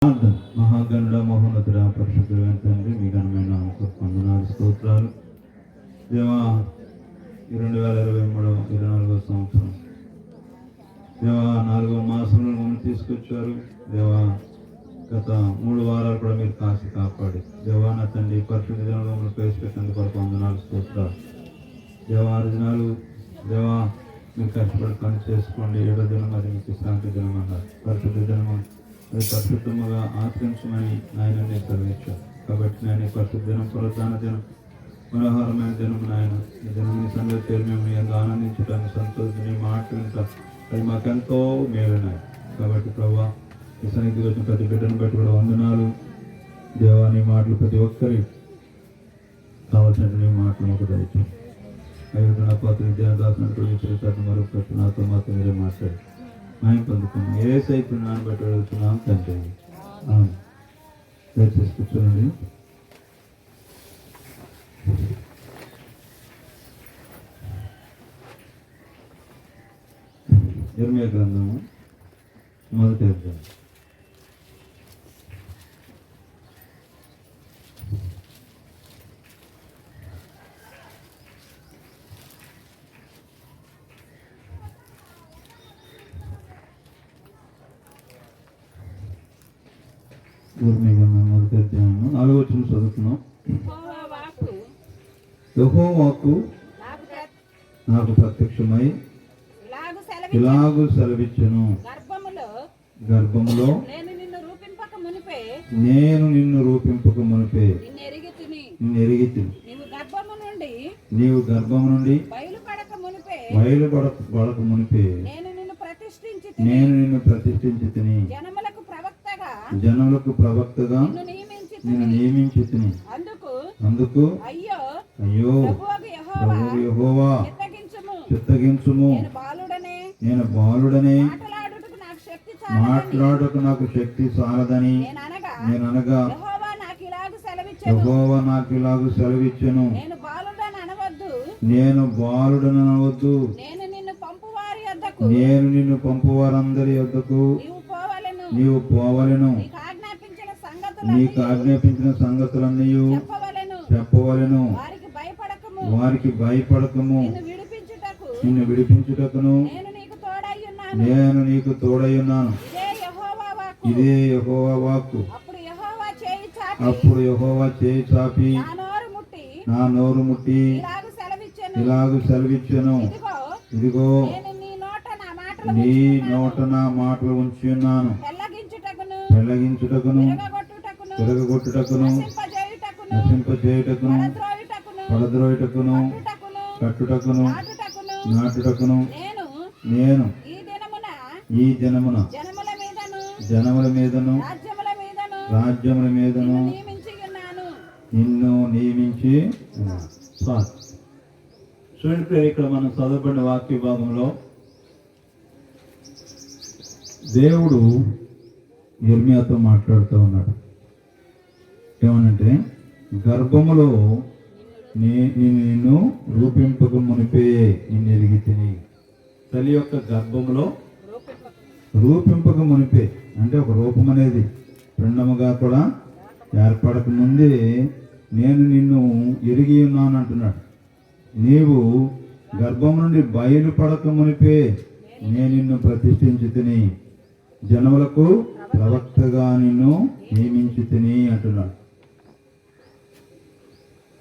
మహాగణుడ మహోన్నతుడ పరిశుద్ధుడైన తండ్రి మీ ఘనమైన వందనాలు స్తోత్రాలు. దేవా 2023-24 సంవత్సరం దేవా 4వ మాసంలో మమ్మల్ని తీసుకొచ్చారు. దేవా గత 3 వారాలు కూడా మీరు కాసి కాపాడి దేవా నా తండ్రి పరిశుద్ధ దినంలో మమ్మల్ని ప్రవేశపెట్టినందుకు కొరకు వందనాలు స్తోత్రాలు. దేవా 6 దినాలు దేవా మీరు కష్టపడి పని చేసుకోండి, 7వ దినం అది మీకు విశ్రాంతి దినం అన్నారు. పరిశుద్ధ దినం అది పరిశుద్ధముగా ఆచరించమని ఆయన సెలవిచ్చారు. కాబట్టి నేను పరిశుద్ధ దినం పునరుద్ధాన దినం మనోహరమైన దినం నాయన ఈ దినం మీ సంగతి పేరు మేము ఎంతో ఆనందించడానికి సంతోషించి మాట్లాడటం అది మాకెంతో మేలున్నాయి. కాబట్టి ప్రభా ఈ సన్నిధికి వచ్చిన ప్రతి బిడ్డను బట్టి కూడా వందనాలు. దేవాని మాటలు ప్రతి ఒక్కరి కావాల్సినటువంటి మాటలు మాకు దయచేసి అయ్యో నా పాత్ర విద్యాదాసినటువంటి మరొక నాతో మాత్రం మీరే మాట్లాడి మేము పొందుకున్నాం. ఏ సైతు నాన్న బట్టి అడుగుతున్నాం తండ్రి. దయచేసి కూర్చోండి. ఇర్మియా గ్రంథము 1వ అధ్యాయం. నాలుగో వచనం చదువుతున్నాం. యెహోవా వాక్కు నాకు ప్రత్యక్షమై ఇలాగు సెలవిచ్చెను, గర్భములో నేను నిన్ను రూపింపక మునిపే నిన్ను ఎరిగితిని, నీవు గర్భము నుండి బయలుపడక మునిపే నేను నిన్ను ప్రతిష్ఠించితిని, జనములకు ప్రవక్తగా నేను నియమించి తిని. అందుకు అయ్యో ప్రభువు యెహోవా చిత్తగించుము, నేను బాలుడనే మాట్లాడుటకు నాకు శక్తి సాలదని నేను అనగా యెహోవా నాకు ఇలాగు సెలవిచ్చెను, నేను బాలుడని అనవద్దు, నేను నిన్ను పంపు వారందరి యొద్దకు నీవు పోవలెను, నీకు ఆజ్ఞాపించిన సంగతులన్నీ చెప్పవలెను, వారికి భయపడకము, నిన్ను విడిపించుటకును నేను నీకు తోడయ్యున్నాను. ఇదే యెహోవా వాక్కు. అప్పుడు యెహోవా చేయి చాపి నా నోరు ముట్టి ఇలాగు సెలవిచ్చెను, ఇదిగో నీ నోట నా మాటలు ఉంచి ఉన్నాను, పెళ్ళగించుటకును తిరగగొట్టుటకును నశింపజేయుటకును పడద్రోయుటకును కట్టుటకును నాటుటకును నేను ఈ దినమున జనముల మీదను రాజ్యముల మీదను నిన్ను నియమించి చూడండి. ఇక్కడ మనం చదవబడిన వాక్య భాగంలో దేవుడు ఇర్మియాతో మాట్లాడుతూ ఉన్నాడు. ఏమనంటే గర్భములో నిన్ను రూపింపక మునిపే నిన్ను ఎరిగితిని. తల్లి యొక్క గర్భములో రూపింపక మునిపే అంటే ఒక రూపం అనేది పిండముగా కూడా ఏర్పడక ముందే నేను నిన్ను ఎరిగి ఉన్నాను అంటున్నాడు. నీవు గర్భం నుండి బయలుపడక మునిపే నేను నిన్ను ప్రతిష్ఠించి తిని, జనములకు ప్రవక్తగా నిన్ను నియమించి తిని అంటున్నాడు.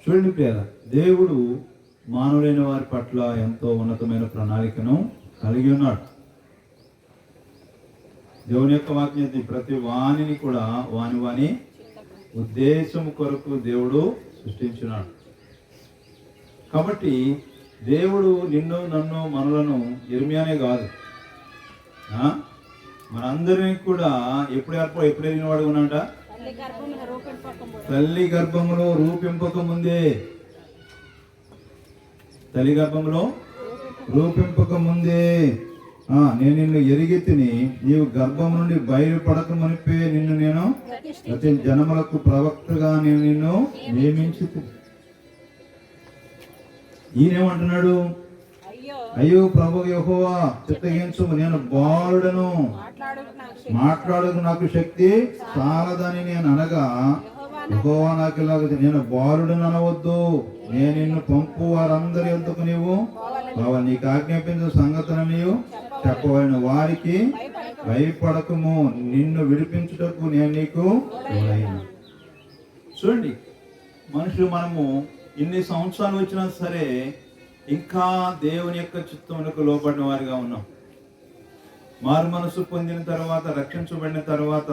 చూడండి ప్రియులారా, దేవుడు మానవులైన వారి పట్ల ఎంతో ఉన్నతమైన ప్రణాళికను కలిగి ఉన్నాడు. దేవుని యొక్క వాక్యం ప్రతి వాణిని కూడా వాని ఉద్దేశం కొరకు దేవుడు సృష్టించున్నాడు. కాబట్టి దేవుడు నిన్ను నన్ను మనలను ఇర్మియానే కాదు మనందరినీ కూడా ఎప్పుడు ఎదిగినవాడు ఉన్నాడ? తల్లి గర్భములో రూపింపక ముందే, తల్లి గర్భంలో రూపింపక ముందే నేను నిన్ను ఎరిగి తిని, నీవు గర్భం నుండి బయలుపడక మునిపే నిన్ను నేను ప్రతి జనములకు ప్రవక్తగా నేను నిన్ను నియమించి. ఈయనేమంటున్నాడు? అయ్యో ప్రభు యెహోవా చిత్తగించుము, నేను బాలుడను, మాట్లాడకు నాకు శక్తి చాలదని నేను అనగా యెహోవా నాకు ఇలాగ, నేను బాలుడను అనవద్దు, నేను నిన్ను పంపు వారందరి యొద్దకు నీవు బావా నీకు ఆజ్ఞాపించిన సంగతులను నీవు చెప్పవలెను, వారికి భయపడకము, నిన్ను విడిపించుటకు నేను నీకు తోడైన. చూడండి, మనుషులు మనము ఇన్ని సంవత్సరాలు వచ్చినా సరే ఇంకా దేవుని యొక్క చిత్తమునకు లోబడిన వారిగా ఉన్నాం. మారు మనసు పొందిన తర్వాత, రక్షించబడిన తర్వాత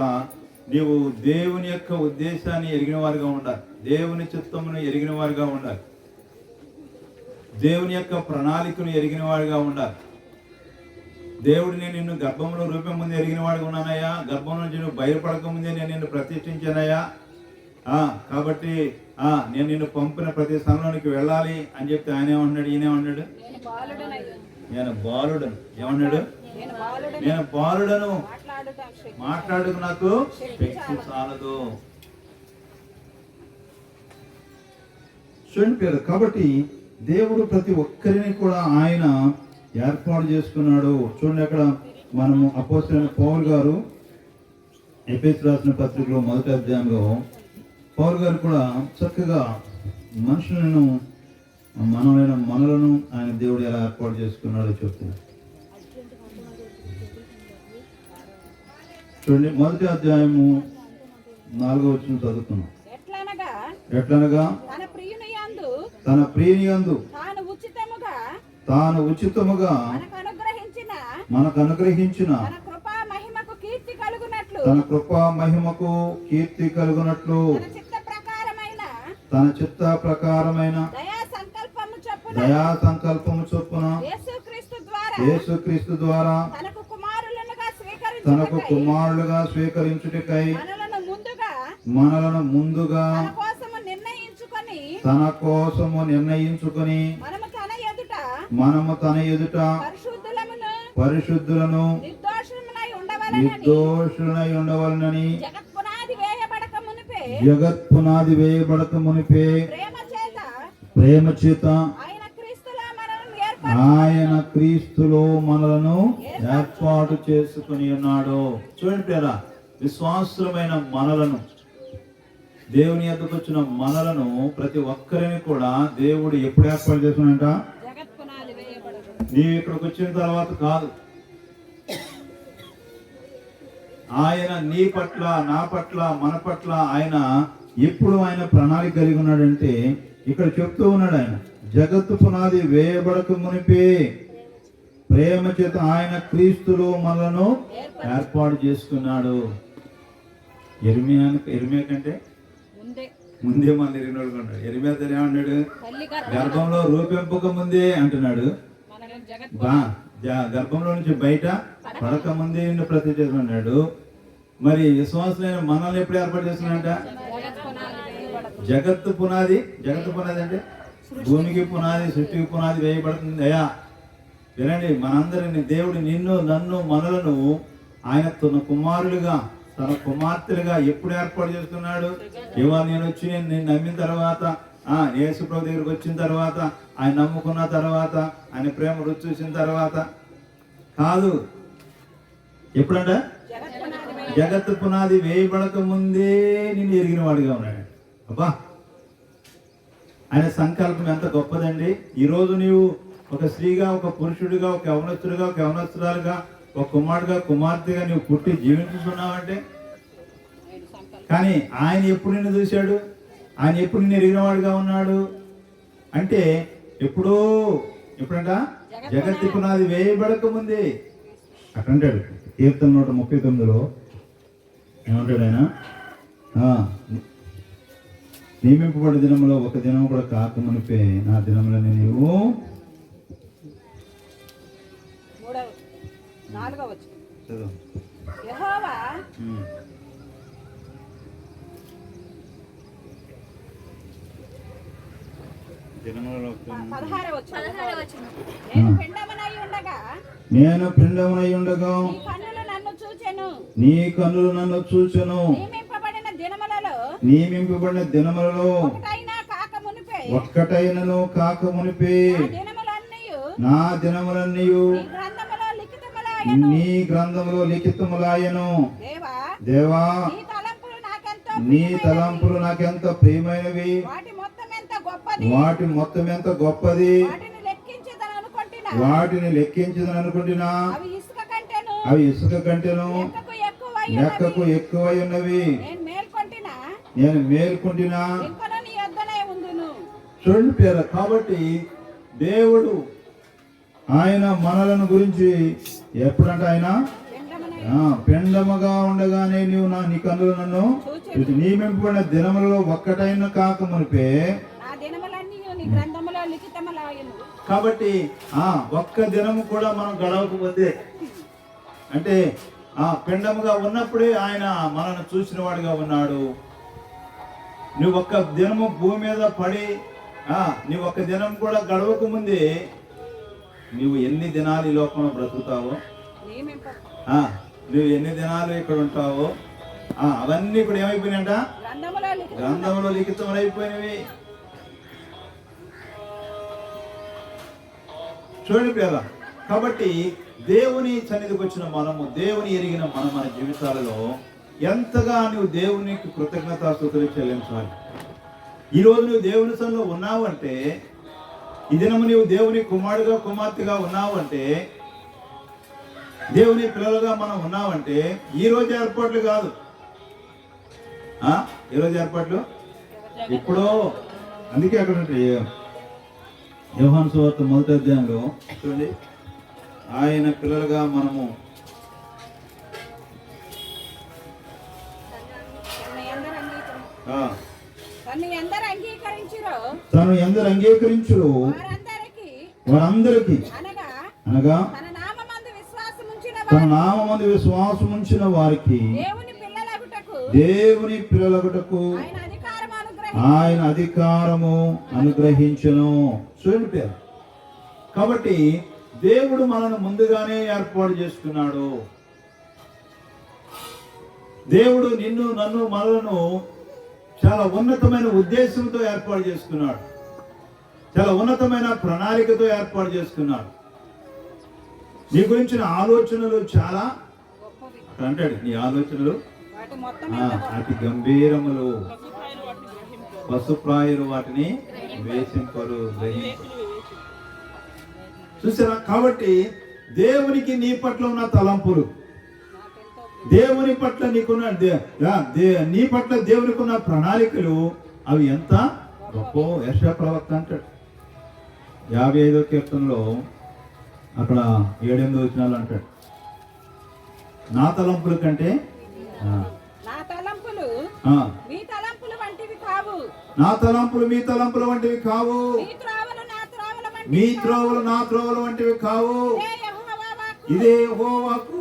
నీవు దేవుని యొక్క ఉద్దేశాన్ని ఎరిగిన వారిగా ఉండాలి, దేవుని చిత్తమును ఎరిగిన వారిగా ఉండాలి, దేవుని యొక్క ప్రణాళికను ఎరిగిన వాడిగా ఉండాలి. దేవుడిని నిన్ను గర్భంలో రూపం ముందు ఎరిగిన వాడిగా ఉన్నానయ్యా, గర్భం నుంచి నువ్వు బయలుపడక ముందే నేను నిన్ను ప్రతిష్ఠించానయ్యా, కాబట్టి నేను నిన్ను పంపిన ప్రతి స్థలంలోనికి వెళ్ళాలి అని చెప్తే ఆయన ఏమన్నాడు, ఈయనేమన్నాడు, నేను బాలుడను. ఏమన్నాడు, నేను బాలుడను, మాట్లాడుకు నాకు శక్తి చాలదు. చూడండి, కాబట్టి దేవుడు ప్రతి ఒక్కరిని కూడా ఆయన ఏర్పాటు చేసుకున్నాడు. చూడండి, అక్కడ మనము అపోస్తలుడైన పౌలు గారు ఎఫెసీయులకు రాసిన పత్రికలో 1వ అధ్యాయంలో పౌలు గారు కూడా చక్కగా మనుషులను మనలను ఆయన దేవుడు ఎలా ఏర్పాటు చేసుకున్నాడో చెప్తున్నారు. చూడండి, 1వ అధ్యాయము 4వ వచనం చదువుతున్నాం. ఎట్లనగా తన ప్రియుని యందు తాను ఉచితముగా మనకు అనుగ్రహించిన తన కృపా మహిమకు కీర్తి కలుగునట్లు తన చిత్త ప్రకారమైన దయా సంకల్పము చొప్పున యేసుక్రీస్తు ద్వారా తనకు కుమారులుగా స్వీకరించుటకై మనలను ముందుగా తన కోసము నిర్ణయించుకొని మనము తన ఎదుట పరిశుద్ధులను నిర్దోషులై ఉండవలనని జగత్ పునాది వేయబడక మునిపే ప్రేమ చేత ఆయన క్రీస్తులో మనలను ఏర్పాటు చేసుకుని ఉన్నాడు. చూడండి ప్రియరా, విశ్వాసులమైన మనలను, దేవుని యొద్దకు వచ్చిన మనలను ప్రతి ఒక్కరిని కూడా దేవుడు ఎప్పుడు ఏర్పాటు చేసుకున్నాడంట, నీవు ఇక్కడికి వచ్చిన తర్వాత కాదు, ఆయన నీ పట్ల, నా పట్ల, మన పట్ల ఆయన ఎప్పుడు ఆయన ప్రణాళిక కలిగి ఉన్నాడంటే ఇక్కడ చెప్తూ ఉన్నాడు, ఆయన జగత్తు పునాది వేయబడక మునిపే ప్రేమ చేత ఆయన క్రీస్తులో మనలను ఏర్పాటు చేసుకున్నాడు. ఎర్మియా కంటే ముందే మన ఎరిగినోడు ఉన్నాడు. ఎర్మియా ఏమన్నాడు, గర్భంలో రూపింపక ముందే అంటున్నాడు, గర్భంలో నుంచి బయట పడక ముందే ప్రతి చేసుకున్నాడు. మరి విశ్వాసులైన మనల్ని ఎప్పుడు ఏర్పాటు చేస్తున్నాడంట, జగత్తు పునాది అంటే భూమికి పునాది, సృష్టికి పునాది వేయబడుతుంది. అయ్యా వినండి, మనందరిని దేవుడు నిన్ను, నన్ను, మనలను ఆయన తన కుమారులుగా, తన కుమార్తెలుగా ఎప్పుడు ఏర్పాటు చేస్తున్నాడు. ఇవాళ నేను వచ్చి నేను నమ్మిన తర్వాత, యేసు ప్రభు దగ్గరికి వచ్చిన తర్వాత, ఆయన నమ్ముకున్న తర్వాత, ఆయన ప్రేమ రుచి చూసిన తర్వాత కాదు. ఎప్పుడంట, జగత్తు పునాది వేయబడక ముందే నిన్ను ఎరిగిన వాడిగా ఉన్నాడు. అబ్బా, ఆయన సంకల్పం ఎంత గొప్పదండి. ఈరోజు నీవు ఒక స్త్రీగా, ఒక పురుషుడిగా, ఒక యవనస్తుడిగా, ఒక యవనస్తురాలుగా, ఒక కుమారుడుగా, కుమార్తెగా నువ్వు పుట్టి జీవించుతున్నావంటే, కానీ ఆయన ఎప్పుడు నిన్ను చూశాడు, ఆయన ఎప్పుడు నిన్ను ఎరిగినవాడుగా ఉన్నాడు అంటే ఎప్పుడంట, జగత్తు పునాది వేయబడక ముందే అట్లంటాడు. కీర్తన 139లో ఏమంటాడు ఆయన, నియమింపబడిన దినంలో ఒక దినం కూడా కాకమునిపే నా దినములని నీవు 4వ యెహోవా నేను పిండమునై ఉండగా నీ కన్నులు నన్ను చూచెను. నియమింపబడిన దినములలో ఒక్కటైనను కాక మునిపే నా దినములన్నీ నీ గ్రంథములో లిఖితములాయెను. నీ గ్రంథములో లిఖితములాయెను. దేవా దేవా నీ తలంపులు నాకెంతో నీ ప్రియమైనవి. తలంపులు నాకెంత ప్రియమైనవి. వాటి మొత్తం ఎంత గొప్పది. వాటి మొత్తం ఎంత గొప్పది. వాటిని లెక్కించదని అనుకుంటున్నా. వాటిని లెక్కించదని అనుకుంటున్నా. అవి ఇసుక కంటేను అవి ఇసుక కంటేను లెక్కకు ఎక్కువై ఎక్కువై ఉన్నవి. నేను మేల్కొంటినా నేను మేల్కొంటినా. ఇంకను నీ యొద్దనే ఉందును. చూడండి పేర. కాబట్టి దేవుడు ఆయన మనలను గురించి ఎప్పుడంటే ఆయన పిండమునై పిండముగా ఉండగానే నీవు నీ కన్నులు నన్ను నియమింపబడిన దినములలో ఒక్కటైనా కాక మునిపే. నా దినములన్నీ నీ గ్రంథములో లిఖితములాయెను. కాబట్టి ఒక్క దినము కూడా మనం గడవకపోతే అంటే పిండముగా ఉన్నప్పుడే ఆయన మనల్ని చూసిన వాడిగా ఉన్నాడు. నువ్వు ఒక్క దినము భూమి మీద పడి నువ్వు ఒక్క దినం కూడా గడవక ముందే నువ్వు ఎన్ని దినాలు ఈ లోకంలో బ్రతుకుతావో, నియమింప నువ్వు ఎన్ని దినాలు ఇక్కడ ఉంటావో అవన్నీ ఇప్పుడు ఏమైపోయినాయంట? గ్రంథములో లిఖితములు. గ్రంథంలో లిఖితం అయిపోయినవి. చూడండి ప్రియులారా. కాబట్టి దేవుని సన్నిధికి వచ్చిన మనము, దేవుని ఎరిగిన మనం మన జీవితాలలో ఎంతగా నువ్వు దేవునికి కృతజ్ఞతాస్తుతులు చెల్లించాలి. ఈరోజు నువ్వు దేవుని సన్నిధిలో ఉన్నావు అంటే, ఈ దినము నువ్వు దేవుని కుమారుడుగా కుమార్తెగా ఉన్నావు అంటే, దేవుని పిల్లలుగా మనం ఉన్నామంటే ఈ రోజు ఏర్పాట్లు కాదు. ఈ రోజు ఏర్పాట్లు ఇప్పుడు. అందుకే అక్కడ యోహాను సువార్త 1వ అధ్యాయంలో చూడండి, ఆయన పిల్లలుగా మనము తను ఎందరు అంగీకరించురో వారందరికి అనగా తన నామమందు విశ్వాసముంచిన వారికి దేవుని పిల్లలగుటకు ఆయన అధికారము అనుగ్రహించును. చూడండి పేరు. కాబట్టి దేవుడు మనను ముందుగానే ఏర్పాటు చేసుకున్నాడు. దేవుడు నిన్ను నన్ను మనలను చాలా ఉన్నతమైన ఉద్దేశంతో ఏర్పాటు చేసుకున్నాడు. చాలా ఉన్నతమైన ప్రణాళికతో ఏర్పాటు చేసుకున్నాడు. నీ గురించిన ఆలోచనలు చాలా అంటాడు. నీ ఆలోచనలు అతి గంభీరములు, పశుప్రాయులు వాటిని వేసింపరు, గ్రహింపరు. చూసారా? కాబట్టి దేవునికి నీ పట్ల ఉన్న తలంపులు, దేవుని పట్ల నీకున్న నీ పట్ల దేవునికి ఉన్న ప్రణాళికలు అవి ఎంత గొప్ప. యెషయా ప్రవక్త అంటాడు 55వ కీర్తనలో అక్కడ 7-8 వచనాలు అంటాడు, నా తలంపుల కంటే నా తలంపులు మీ తలంపుల వంటివి కావు, నా తలంపులు మీ తలంపుల వంటివి కావు, మీ త్రోవలు నా త్రోవల వంటివి కావు. ఇదే యెహోవాకు.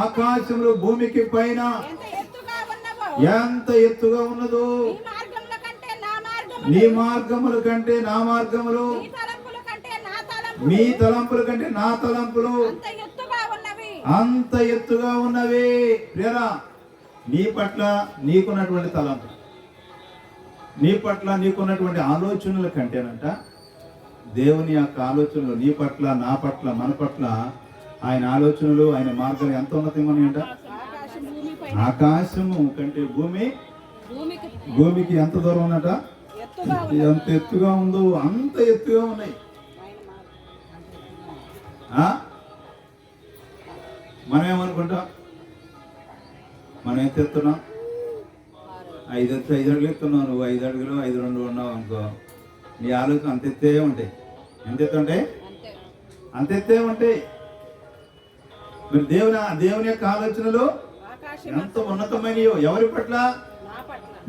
ఆకాశంలో భూమికి పైన ఎంత ఎత్తుగా ఉన్నదో, నీ మార్గముల కంటే నా మార్గములు, మీ తలంపుల కంటే నా తలంపులు అంత ఎత్తుగా ఉన్నవి. ప్రియరా, నీ పట్ల నీకున్నటువంటి తలంపు, నీ పట్ల నీకున్నటువంటి ఆలోచనల కంటేనంట దేవుని యొక్క ఆలోచనలు నీ పట్ల, నా పట్ల, మన పట్ల ఆయన ఆలోచనలు, ఆయన మార్గాలు ఎంత ఉన్నతమని అంట. ఆకాశము కంటే భూమికి ఎంత దూరం ఉన్నట, ఎంత ఎత్తుగా ఉందో అంత ఎత్తుగా ఉన్నాయి. మనం ఏమనుకుంటాం? మనం ఎంత ఎత్తున్నాం? 5 అడుగులు ఎత్తున్నావు. నువ్వు 5 అడుగులు 5-2 ఉన్నావు అనుకో, నీ ఆలోచన అంత ఎత్తే ఉంటాయి. ఎంత ఎత్తుంటాయి? అంత ఎత్తే ఉంటాయి. మరి దేవుని యొక్క ఆలోచనలు ఎంత ఉన్నతమైనయో. ఎవరి పట్ల?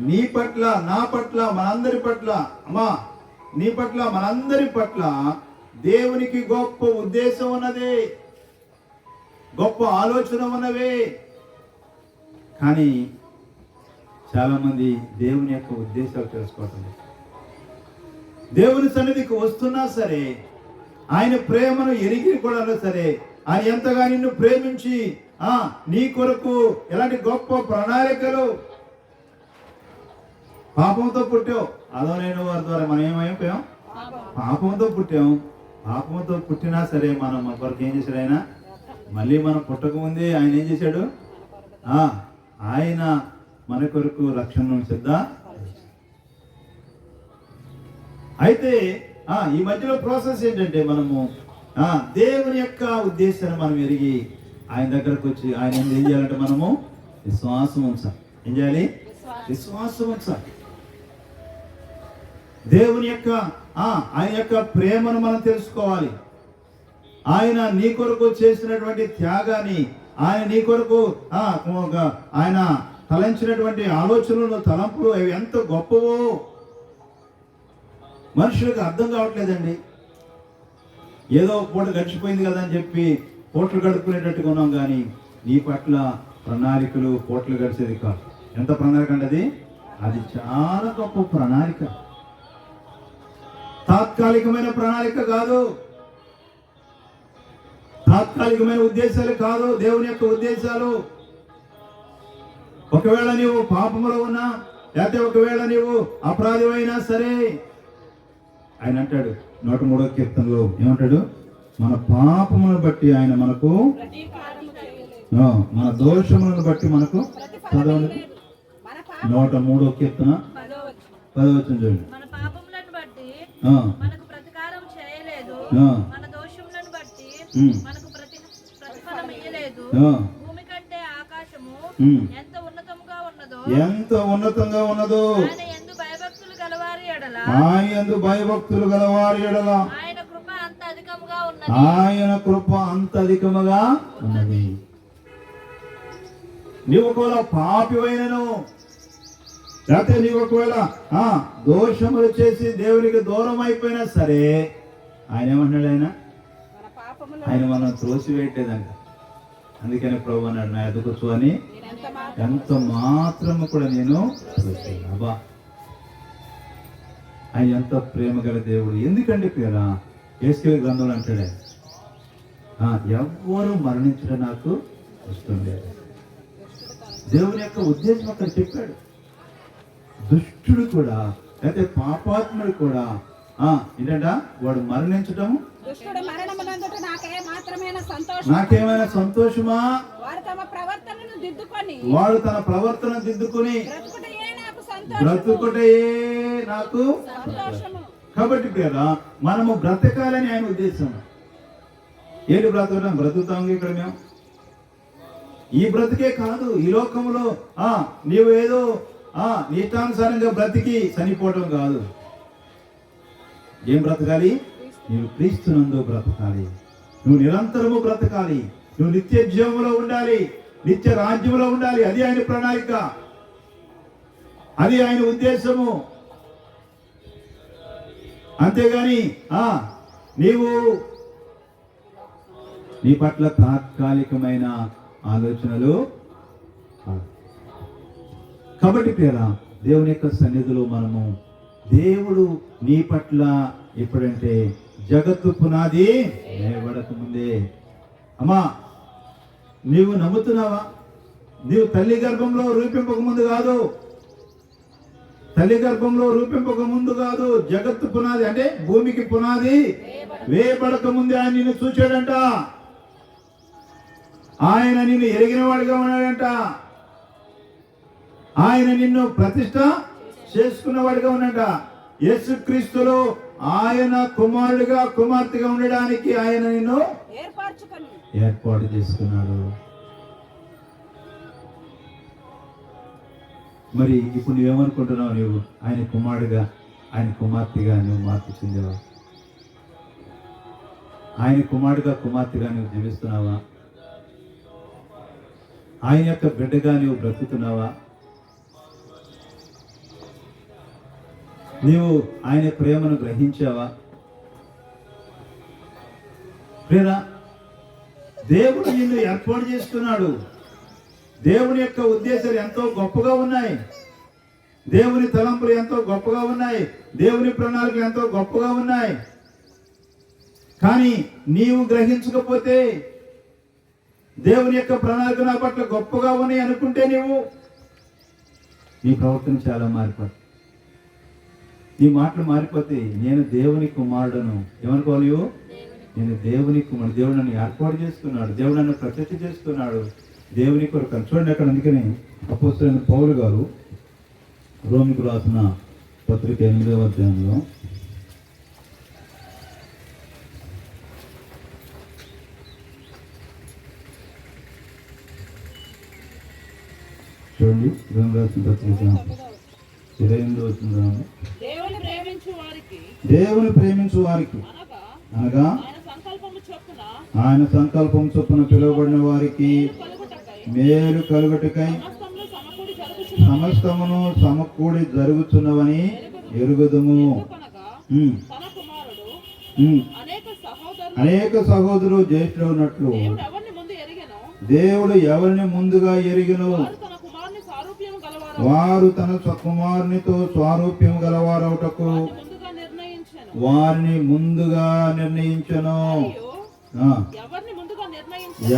నీ పట్ల, నా పట్ల, మనందరి పట్ల. అమ్మా, నీ పట్ల, మనందరి పట్ల దేవునికి గొప్ప ఉద్దేశం ఉన్నది, గొప్ప ఆలోచన ఉన్నవి. కానీ చాలా మంది దేవుని యొక్క ఉద్దేశాలు తెలుసుకోవటం, దేవుని సన్నిధికి వస్తున్నా సరే, ఆయన ప్రేమను ఎరిగి కూడా సరే, ఆయన ఎంతగా నిన్ను ప్రేమించి నీ కొరకు ఎలాంటి గొప్ప ప్రణాళికలు. పాపంతో పుట్టావు, అదో నేను వారి ద్వారా మనం ఏమైపోయాం? పాపంతో పుట్టాం. పాపంతో పుట్టినా సరే మనం కొరకు ఏం చేశాడు ఆయన? మళ్ళీ మనం పుట్టకముందే ఆయన ఏం చేశాడు? ఆయన మన కొరకు రక్షణను సిద్ధ. అయితే ఈ మధ్యలో ప్రాసెస్ ఏంటంటే మనము దేవుని యొక్క ఉద్దేశాన్ని మనం ఎరిగి ఆయన దగ్గరకు వచ్చి ఆయన ఏం చేయాలంటే మనము విశ్వాసం ఉంచాలి. ఏం చేయాలి? విశ్వాసం ఉంచాలి. దేవుని యొక్క ఆయన యొక్క ప్రేమను మనం తెలుసుకోవాలి. ఆయన నీ కొరకు చేసినటువంటి త్యాగాన్ని, ఆయన నీ కొరకు ఆయన తలంచినటువంటి ఆలోచనలు, తలంపులు అవి ఎంత గొప్పవో మనుషులకు అర్థం కావట్లేదండి. ఏదో పూట గడిచిపోయింది కదా అని చెప్పి పూటలు గడుపుకునేటట్టుగా ఉన్నాం, కానీ నీ పట్ల ప్రణాళికలు పూటలు గడిచేది కాదు. ఎంత ప్రణాళిక అండి అది చాలా గొప్ప ప్రణాళిక. తాత్కాలికమైన ప్రణాళిక కాదు, తాత్కాలికమైన ఉద్దేశాలు కాదు దేవుని యొక్క ఉద్దేశాలు. ఒకవేళ నీవు పాపములో ఉన్నా, లేకపోతే ఒకవేళ నీవు అపరాధమైనా సరే, ఆయన అంటాడు 103వ కీర్తనలో ఏమంటాడు? మన పాపములను బట్టి ఆయన మనకు, మన దోషములను బట్టి మనకు. చదవండి 103వ కీర్తన 10వ వచనం చూడండి. మన పాపములను బట్టి మనకు ప్రతికారం చేయలేదు, మన దోషములను బట్టి మనకు ప్రతిఫలం ఇయ్యలేదు. భూమి కంటే ఆకాశము ఎంత ఉన్నతంగా ఉన్నదో, ఎంత ఉన్నతంగా ఉన్నదో, ఆయన యందు భయభక్తులు గలవారి ఎడల, ఆయన యందు భయభక్తులు గలవారి ఎడల ఆయన కృప అంత అధికముగా ఉన్నది. ఆయన కృప అంత అధికముగా ఉన్నది. నీవు ఒకవేళ పాపివైనను, లేకపోతే నీవు ఒకవేళ దోషములు చేసి దేవునికి దూరం అయిపోయినా సరే, ఆయన ఏమన్నాడు? ఆయన మనం త్రోసివేయట్లేదంట. అందుకని ప్రభు అన్నాడు, నా ఎదుగు కూర్చో అని ఎంత మాత్రము కూడా నేను అబ్బా. ఆయన ఎంత ప్రేమ గల దేవుడు. ఎందుకంటే పేర యేసుకేలు గ్రంథంలో అంటాడు, ఎవ్వరు మరణించడం నాకు ఇష్టం లేదు. దేవుని యొక్క ఉద్దేశం అక్కడ చెప్పాడు. దుష్టుడు కూడా, లేకపోతే పాపాత్ముడు కూడా ఏంటంట, వాడు మరణించడం నాకేమైనా సంతోషమా? వాడు తన ప్రవర్తన దిద్దుకొని బ్రతుకుటే నాకు సంతోషము. కాబట్టి కదా మనము బ్రతకాలని ఆయన ఉద్దేశం. ఏంటి బ్రతకడం? బ్రతుకుతాం ఇక్కడ మేము. ఈ బ్రతికే కాదు, ఈ లోకంలో నీవు ఏదో ఇష్టానుసారంగా బ్రతికి చనిపోవడం కాదు. ఏం బ్రతకాలి? నీవు క్రీస్తునందు బ్రతకాలి. నువ్వు నిరంతరము బ్రతకాలి. నువ్వు నిత్య జీవంలో ఉండాలి, నిత్య రాజ్యంలో ఉండాలి. అది ఆయన ప్రణాళిక, అది ఆయన ఉద్దేశము. అంతేగాని నీవు నీ పట్ల తాత్కాలికమైన ఆలోచనలు. కాబట్టి పేరా దేవుని యొక్క సన్నిధిలో మనము, దేవుడు నీ పట్ల ఎప్పుడంటే జగత్తు పునాది వేయబడక ముందే. అమ్మా, నీవు నమ్ముతున్నావా? నీవు తల్లి గర్భంలో రూపింపక ముందు కాదు, తల్లి గర్భంలో రూపింపక ముందు కాదు, జగత్తు పునాది అంటే భూమికి పునాది వేయబడక ముందే ఆయన నిన్ను చూచాడంట. ఆయన నిన్ను ఎరిగిన వాడిగా ఉన్నాడంట. ఆయన నిన్ను ప్రతిష్ట చేసుకున్నవాడిగా ఉన్నాడ. యేసుక్రీస్తులో ఆయన కుమారుడిగా, కుమార్తెగా ఉండడానికి ఆయన నిన్ను ఏర్పాటు చేసుకున్నాడు. మరి ఇప్పుడు నువ్వేమనుకుంటున్నావు? నువ్వు ఆయన కుమారుడిగా, ఆయన కుమార్తెగా నువ్వు మార్పు చెందేవా? ఆయన కుమారుడిగా, కుమార్తెగా నువ్వు జీవిస్తున్నావా? ఆయన యొక్క బిడ్డగా నువ్వు బ్రతుకుతున్నావా? నీవు ఆయన ప్రేమను గ్రహించావా? ప్రేరా, దేవుడు నిన్ను ఏర్పాటు చేసుకున్నాడు. దేవుని యొక్క ఉద్దేశాలు ఎంతో గొప్పగా ఉన్నాయి. దేవుని తలంపులు ఎంతో గొప్పగా ఉన్నాయి. దేవుని ప్రణాళికలు ఎంతో గొప్పగా ఉన్నాయి. కానీ నీవు గ్రహించకపోతే, దేవుని యొక్క ప్రణాళిక నా పట్ల గొప్పగా ఉన్నాయి అనుకుంటే, నీ ప్రవర్తన చాలా మారిపోతుంది. ఈ మాటలు మారిపోతాయి. నేను దేవుని కుమారుడను. ఏమనుకోవాలి? నేను దేవుని కుమారుడు. దేవుడు నన్ను ఏర్పాటు చేసుకున్నాడు. దేవుడు నన్ను ప్రత్యక్ష చేసుకున్నాడు దేవుని కొరకు. చూడండి అక్కడ. అందుకని అపోస్తలుడైన పౌలు గారు రోమికు రాసిన పత్రిక 8వ అధ్యాయంలో చూడండి. రోమి రాసిన పత్రిక 28వ వచనం. దేవుని ప్రేమించు వారికి దేవుని ప్రేమించు వారికి అనగా ఆయన సంకల్పం చొప్పున పిలువబడిన వారికి మేలు కలుగుటకై సమస్తమును సమకూడి జరుగుతున్నవని ఎరుగుదుము. అనేక సహోదరులు జ్యేష్ఠులు ఉన్నట్లు దేవుడు ఎవరిని ముందుగా ఎరిగెను వారు తన కుమారునితో స్వారూప్యం గలవారవుటకు వారిని ముందుగా నిర్ణయించను.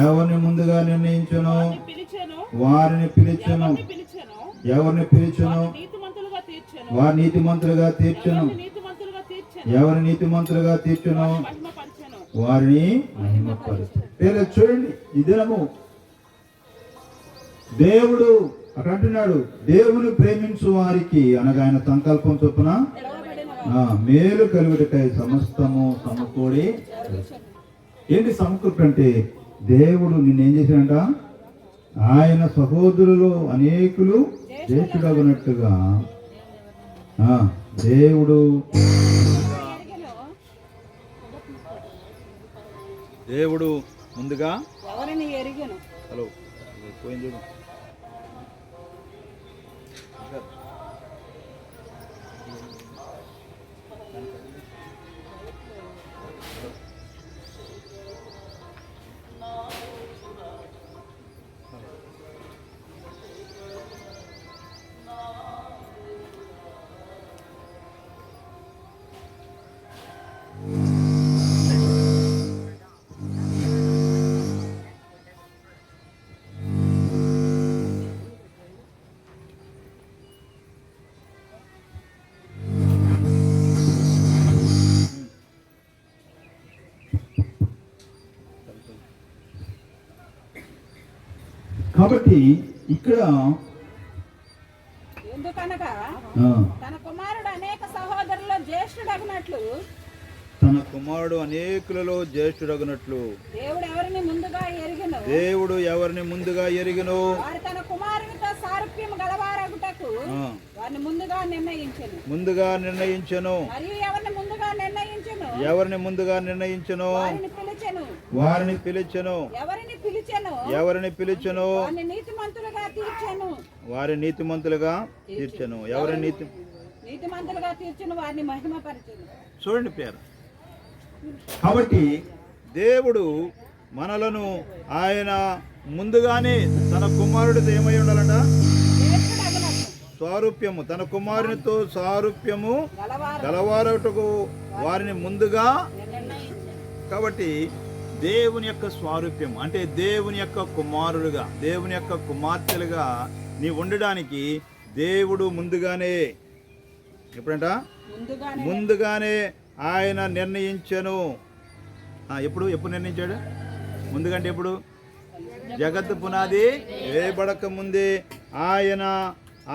ఎవరిని ముందుగా నిర్ణయించను వారిని పిలిచెను. ఎవరిని పిలిచెను వారి నీతిమంతులుగా తీర్చెను. ఎవరి నీతిమంతులుగా తీర్చెను వారిని మహిమపరచు. చూడండి, ఈ దినము దేవుడు అక్కడ అంటున్నాడు, దేవుని ప్రేమించు వారికి అనగా ఆయన సంకల్పం చొప్పున మేలు కలుగుటకై సమస్తము సమకూడి. ఏంటి సమకూర్పు అంటే? దేవుడు నిన్నేం చేశాడంట? ఆయన సహోదరులు అనేకులు జ్యేష్ఠుడగునట్టుగా దేవుడు ముందుగా ఎవరిని ఎరిగెను. హలో పోయింది చూడు. కాబట్టి ఇక్కడ ఎందుకనగా తన కుమారుడు అనేక సహోదరుల్లో జ్యేష్ఠుడగినట్లు తన కుమారుడు అనేకులలో జ్యేష్ఠుడగునట్లు దేవుడు ఎవరిని ముందుగా ఎరిగెను వారు తన కుమారునితో సారూప్యం గలవారగుటకు వారిని ముందుగా నిర్ణయించెను. మరియు ఎవరిని ముందుగా నిర్ణయించెను వారిని పిలిచెను. ఎవరిని పిలిచెను వారిని నీతిమంతులుగా తీర్చెను. నీతిమంతులుగా తీర్చెను వారిని మహిమపరచెను. చూడండి పేరు. కాబట్టి దేవుడు మనలను ఆయన ముందుగానే తన కుమారుడితో ఏమై ఉండాలంట? స్వారూప్యము. తన కుమారునితో సారూప్యము గలవారటకు వారిని ముందుగా. కాబట్టి దేవుని యొక్క స్వారూప్యం అంటే దేవుని యొక్క కుమారులుగా, దేవుని యొక్క కుమార్తెలుగా నీ ఉండడానికి దేవుడు ముందుగానే ఎప్పుడంట? ముందుగానే ఆయన నిర్ణయించెను. ఎప్పుడు నిర్ణయించాడు? ముందుకంటే ఎప్పుడు? జగత్తు పునాది వేయబడక ముందే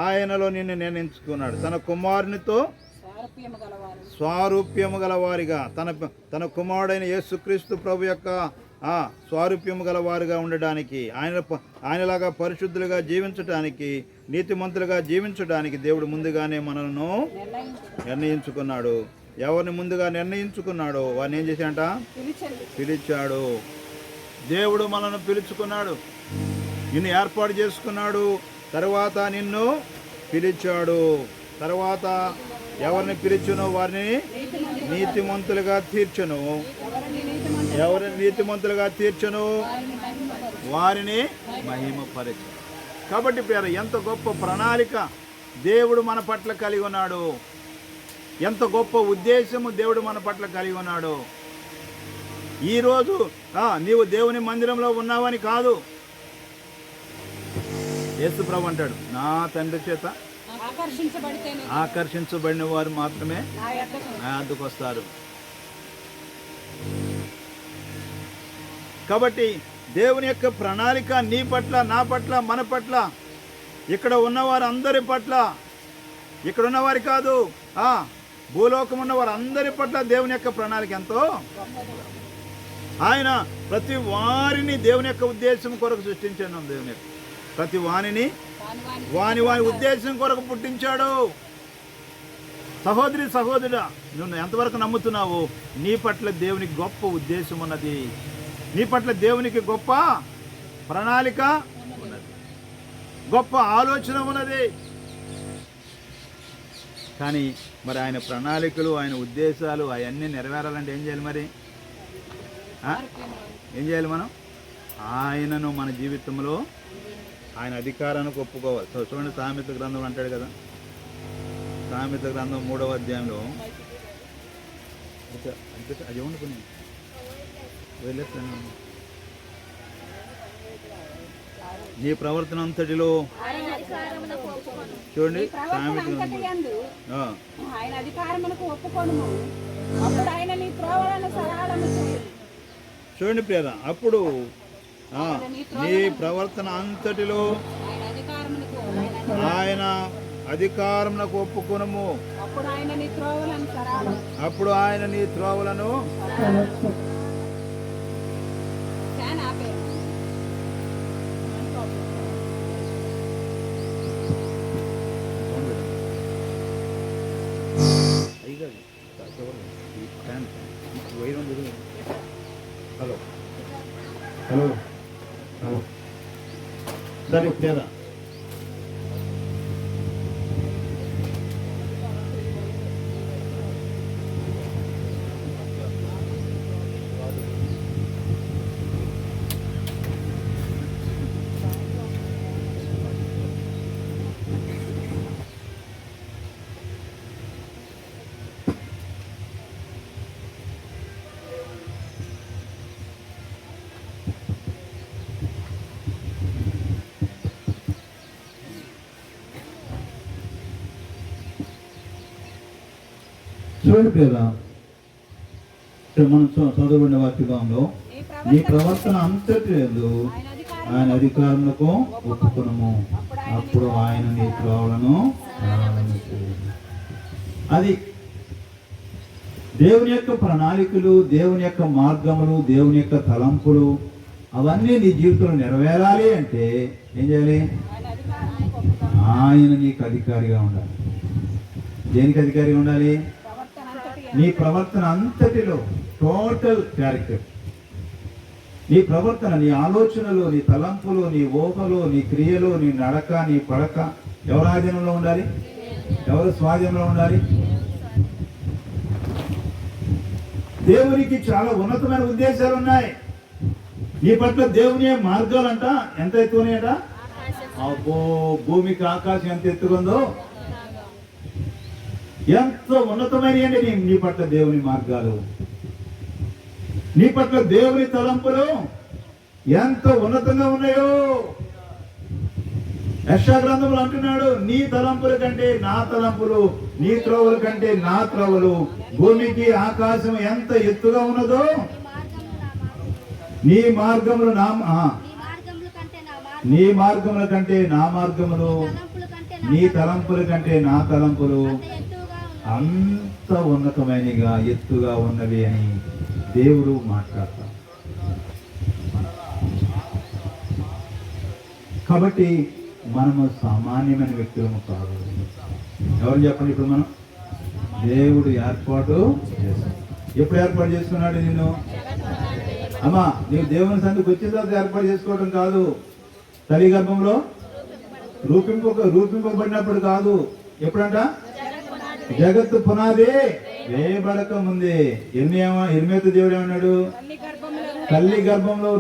ఆయనలో నిన్ను నిర్ణయించుకున్నాడు. తన కుమారునితో స్వారూప్యము గలవారిగా, తన కుమారుడైన యేసుక్రీస్తు ప్రభు యొక్క స్వారూప్యము గలవారుగా ఉండడానికి, ఆయనలాగా పరిశుద్ధులుగా జీవించడానికి, నీతిమంతులుగా జీవించడానికి దేవుడు ముందుగానే మనలను నిర్ణయించుకున్నాడు. ఎవరిని ముందుగా నిర్ణయించుకున్నాడో వారిని ఏం చేశాడంట? పిలిచాడు. దేవుడు మనల్ని పిలుచుకున్నాడు, నిన్ను ఏర్పాటు చేసుకున్నాడు, తర్వాత నిన్ను పిలిచాడు. తర్వాత ఎవరిని పిలిచునో వారిని నీతిమంతులుగా తీర్చును. ఎవరిని నీతిమంతులుగా తీర్చును వారిని మహిమపరచు. కాబట్టి పేరు ఎంత గొప్ప ప్రణాళిక దేవుడు మన పట్ల కలిగి ఉన్నాడు. ఎంత గొప్ప ఉద్దేశము దేవుడు మన పట్ల కలిగి ఉన్నాడు. ఈరోజు నీవు దేవుని మందిరంలో ఉన్నావని కాదు. యేసు ప్రభు అంటాడు, నా తండ్రి చేత ఆకర్షించబడిన వారు మాత్రమే నా యొద్దకు నా వద్దకు వస్తారు. కాబట్టి దేవుని యొక్క ప్రణాళిక నీ పట్ల, నా పట్ల, మన పట్ల, ఇక్కడ ఉన్నవారు అందరి పట్ల, ఇక్కడ ఉన్నవారి కాదు, భూలోకం ఉన్న వారు అందరి పట్ల దేవుని యొక్క ప్రణాళిక ఎంతో. ఆయన ప్రతి వారిని దేవుని యొక్క ఉద్దేశం కొరకు సృష్టించాను. దేవుని యొక్క ప్రతి వాణిని వాని ఉద్దేశం కొరకు పుట్టించాడు. సహోదరి సహోదరుడా, నువ్వు ఎంతవరకు నమ్ముతున్నావు? నీ పట్ల దేవునికి గొప్ప ఉద్దేశం ఉన్నది. నీ పట్ల దేవునికి గొప్ప ప్రణాళిక ఉన్నది, గొప్ప ఆలోచన ఉన్నది. కానీ మరి ఆయన ప్రణాళికలు, ఆయన ఉద్దేశాలు అవన్నీ నెరవేరాలంటే ఏం చేయాలి? మరి ఏం చేయాలి? మనం ఆయనను మన జీవితంలో ఆయన అధికారానికి ఒప్పుకోవాలి. చూడండి, సామెత గ్రంథం అంటాడు కదా, సామెత గ్రంథం 3వ అధ్యాయంలో అది వండుకుని నీ ప్రవర్తన అంతటిలో చూడండి, సామెత ఆయన అధికారమునకు ఒప్పుకొనుము, అప్పుడు ఆయన నీ త్రోవలను సరళము చేయును. చూడండి ప్రియరా, అప్పుడు నీ ప్రవర్తన అంతటిలో ఆయన అధికారమునకు ఒప్పుకొనుము, అప్పుడు ఆయన నీ త్రోవలను హలో హలో సరే ప్రియరా, చూడండి ప్రియరా, ఇక్కడ మనం చదవబడిన వాక్యంలో నీ ప్రవర్తన అంతటి ఆయన అధికారులకు ఒప్పుకొనుము, అప్పుడు ఆయన నీ త్రోవలను. అది దేవుని యొక్క ప్రణాళికలు, దేవుని యొక్క మార్గములు, దేవుని యొక్క తలంపులు అవన్నీ నీ జీవితంలో నెరవేరాలి అంటే ఏం చేయాలి? ఆయన నీకు అధికారిగా ఉండాలి. దేనికి అధికారిగా ఉండాలి? నీ ప్రవర్తన అంతటిలో, టోటల్ క్యారెక్టర్, నీ ప్రవర్తన, నీ ఆలోచనలు, నీ తలంపులు, నీ ఊహలు, నీ క్రియలు, నీ నడక, నీ పడక ఎవరి ఆధీనంలో ఉండాలి? ఎవరి స్వాధీనంలో ఉండాలి? దేవునికి చాలా ఉన్నతమైన ఉద్దేశాలు ఉన్నాయి నీ పట్ల. దేవుని మార్గాలంట ఎంత ఎత్తుకున్నాయట? అబ్బో, భూమికి ఆకాశం ఎంత ఎత్తుకుందో, ఎంతో ఉన్నతమైనవి నీ పట్ల దేవుని మార్గాలు. నీ పట్ల దేవుని తలంపులు ఎంత ఉన్నతంగా ఉన్నాయో. యెషయా గ్రంథంలో అంటున్నాడు, నీ తలంపుల కంటే నా తలంపులు, నీ త్రోవల కంటే నా త్రోవలు, భూమికి ఆకాశం ఎంత ఎత్తుగా ఉన్నదో నీ మార్గములు నీ మార్గముల కంటే నా మార్గములు, నీ తలంపుల కంటే నా తలంపులు అంత ఉన్నతమైనగా ఎత్తుగా ఉన్నవి అని దేవుడు మాట్లాడతాడు. కాబట్టి మనము సామాన్యమైన వ్యక్తులము కాదు. ఎవరు చెప్పండి? ఇప్పుడు మనం దేవుడు ఏర్పాటు చేస్తాడు. ఎప్పుడు ఏర్పాటు చేసుకున్నాడు నిన్ను? అమ్మా, నీవు దేవుని సన్నిధికి వచ్చిన తర్వాత ఏర్పాటు చేసుకోవడం కాదు. తల్లి గర్భంలో రూపింపబడినప్పుడు కాదు. ఎప్పుడంట? జగత్తు పునాది వేయబడక ముందే. ఎనిమిది దేవుడు ఏమన్నాడు? తల్లి గర్భంలో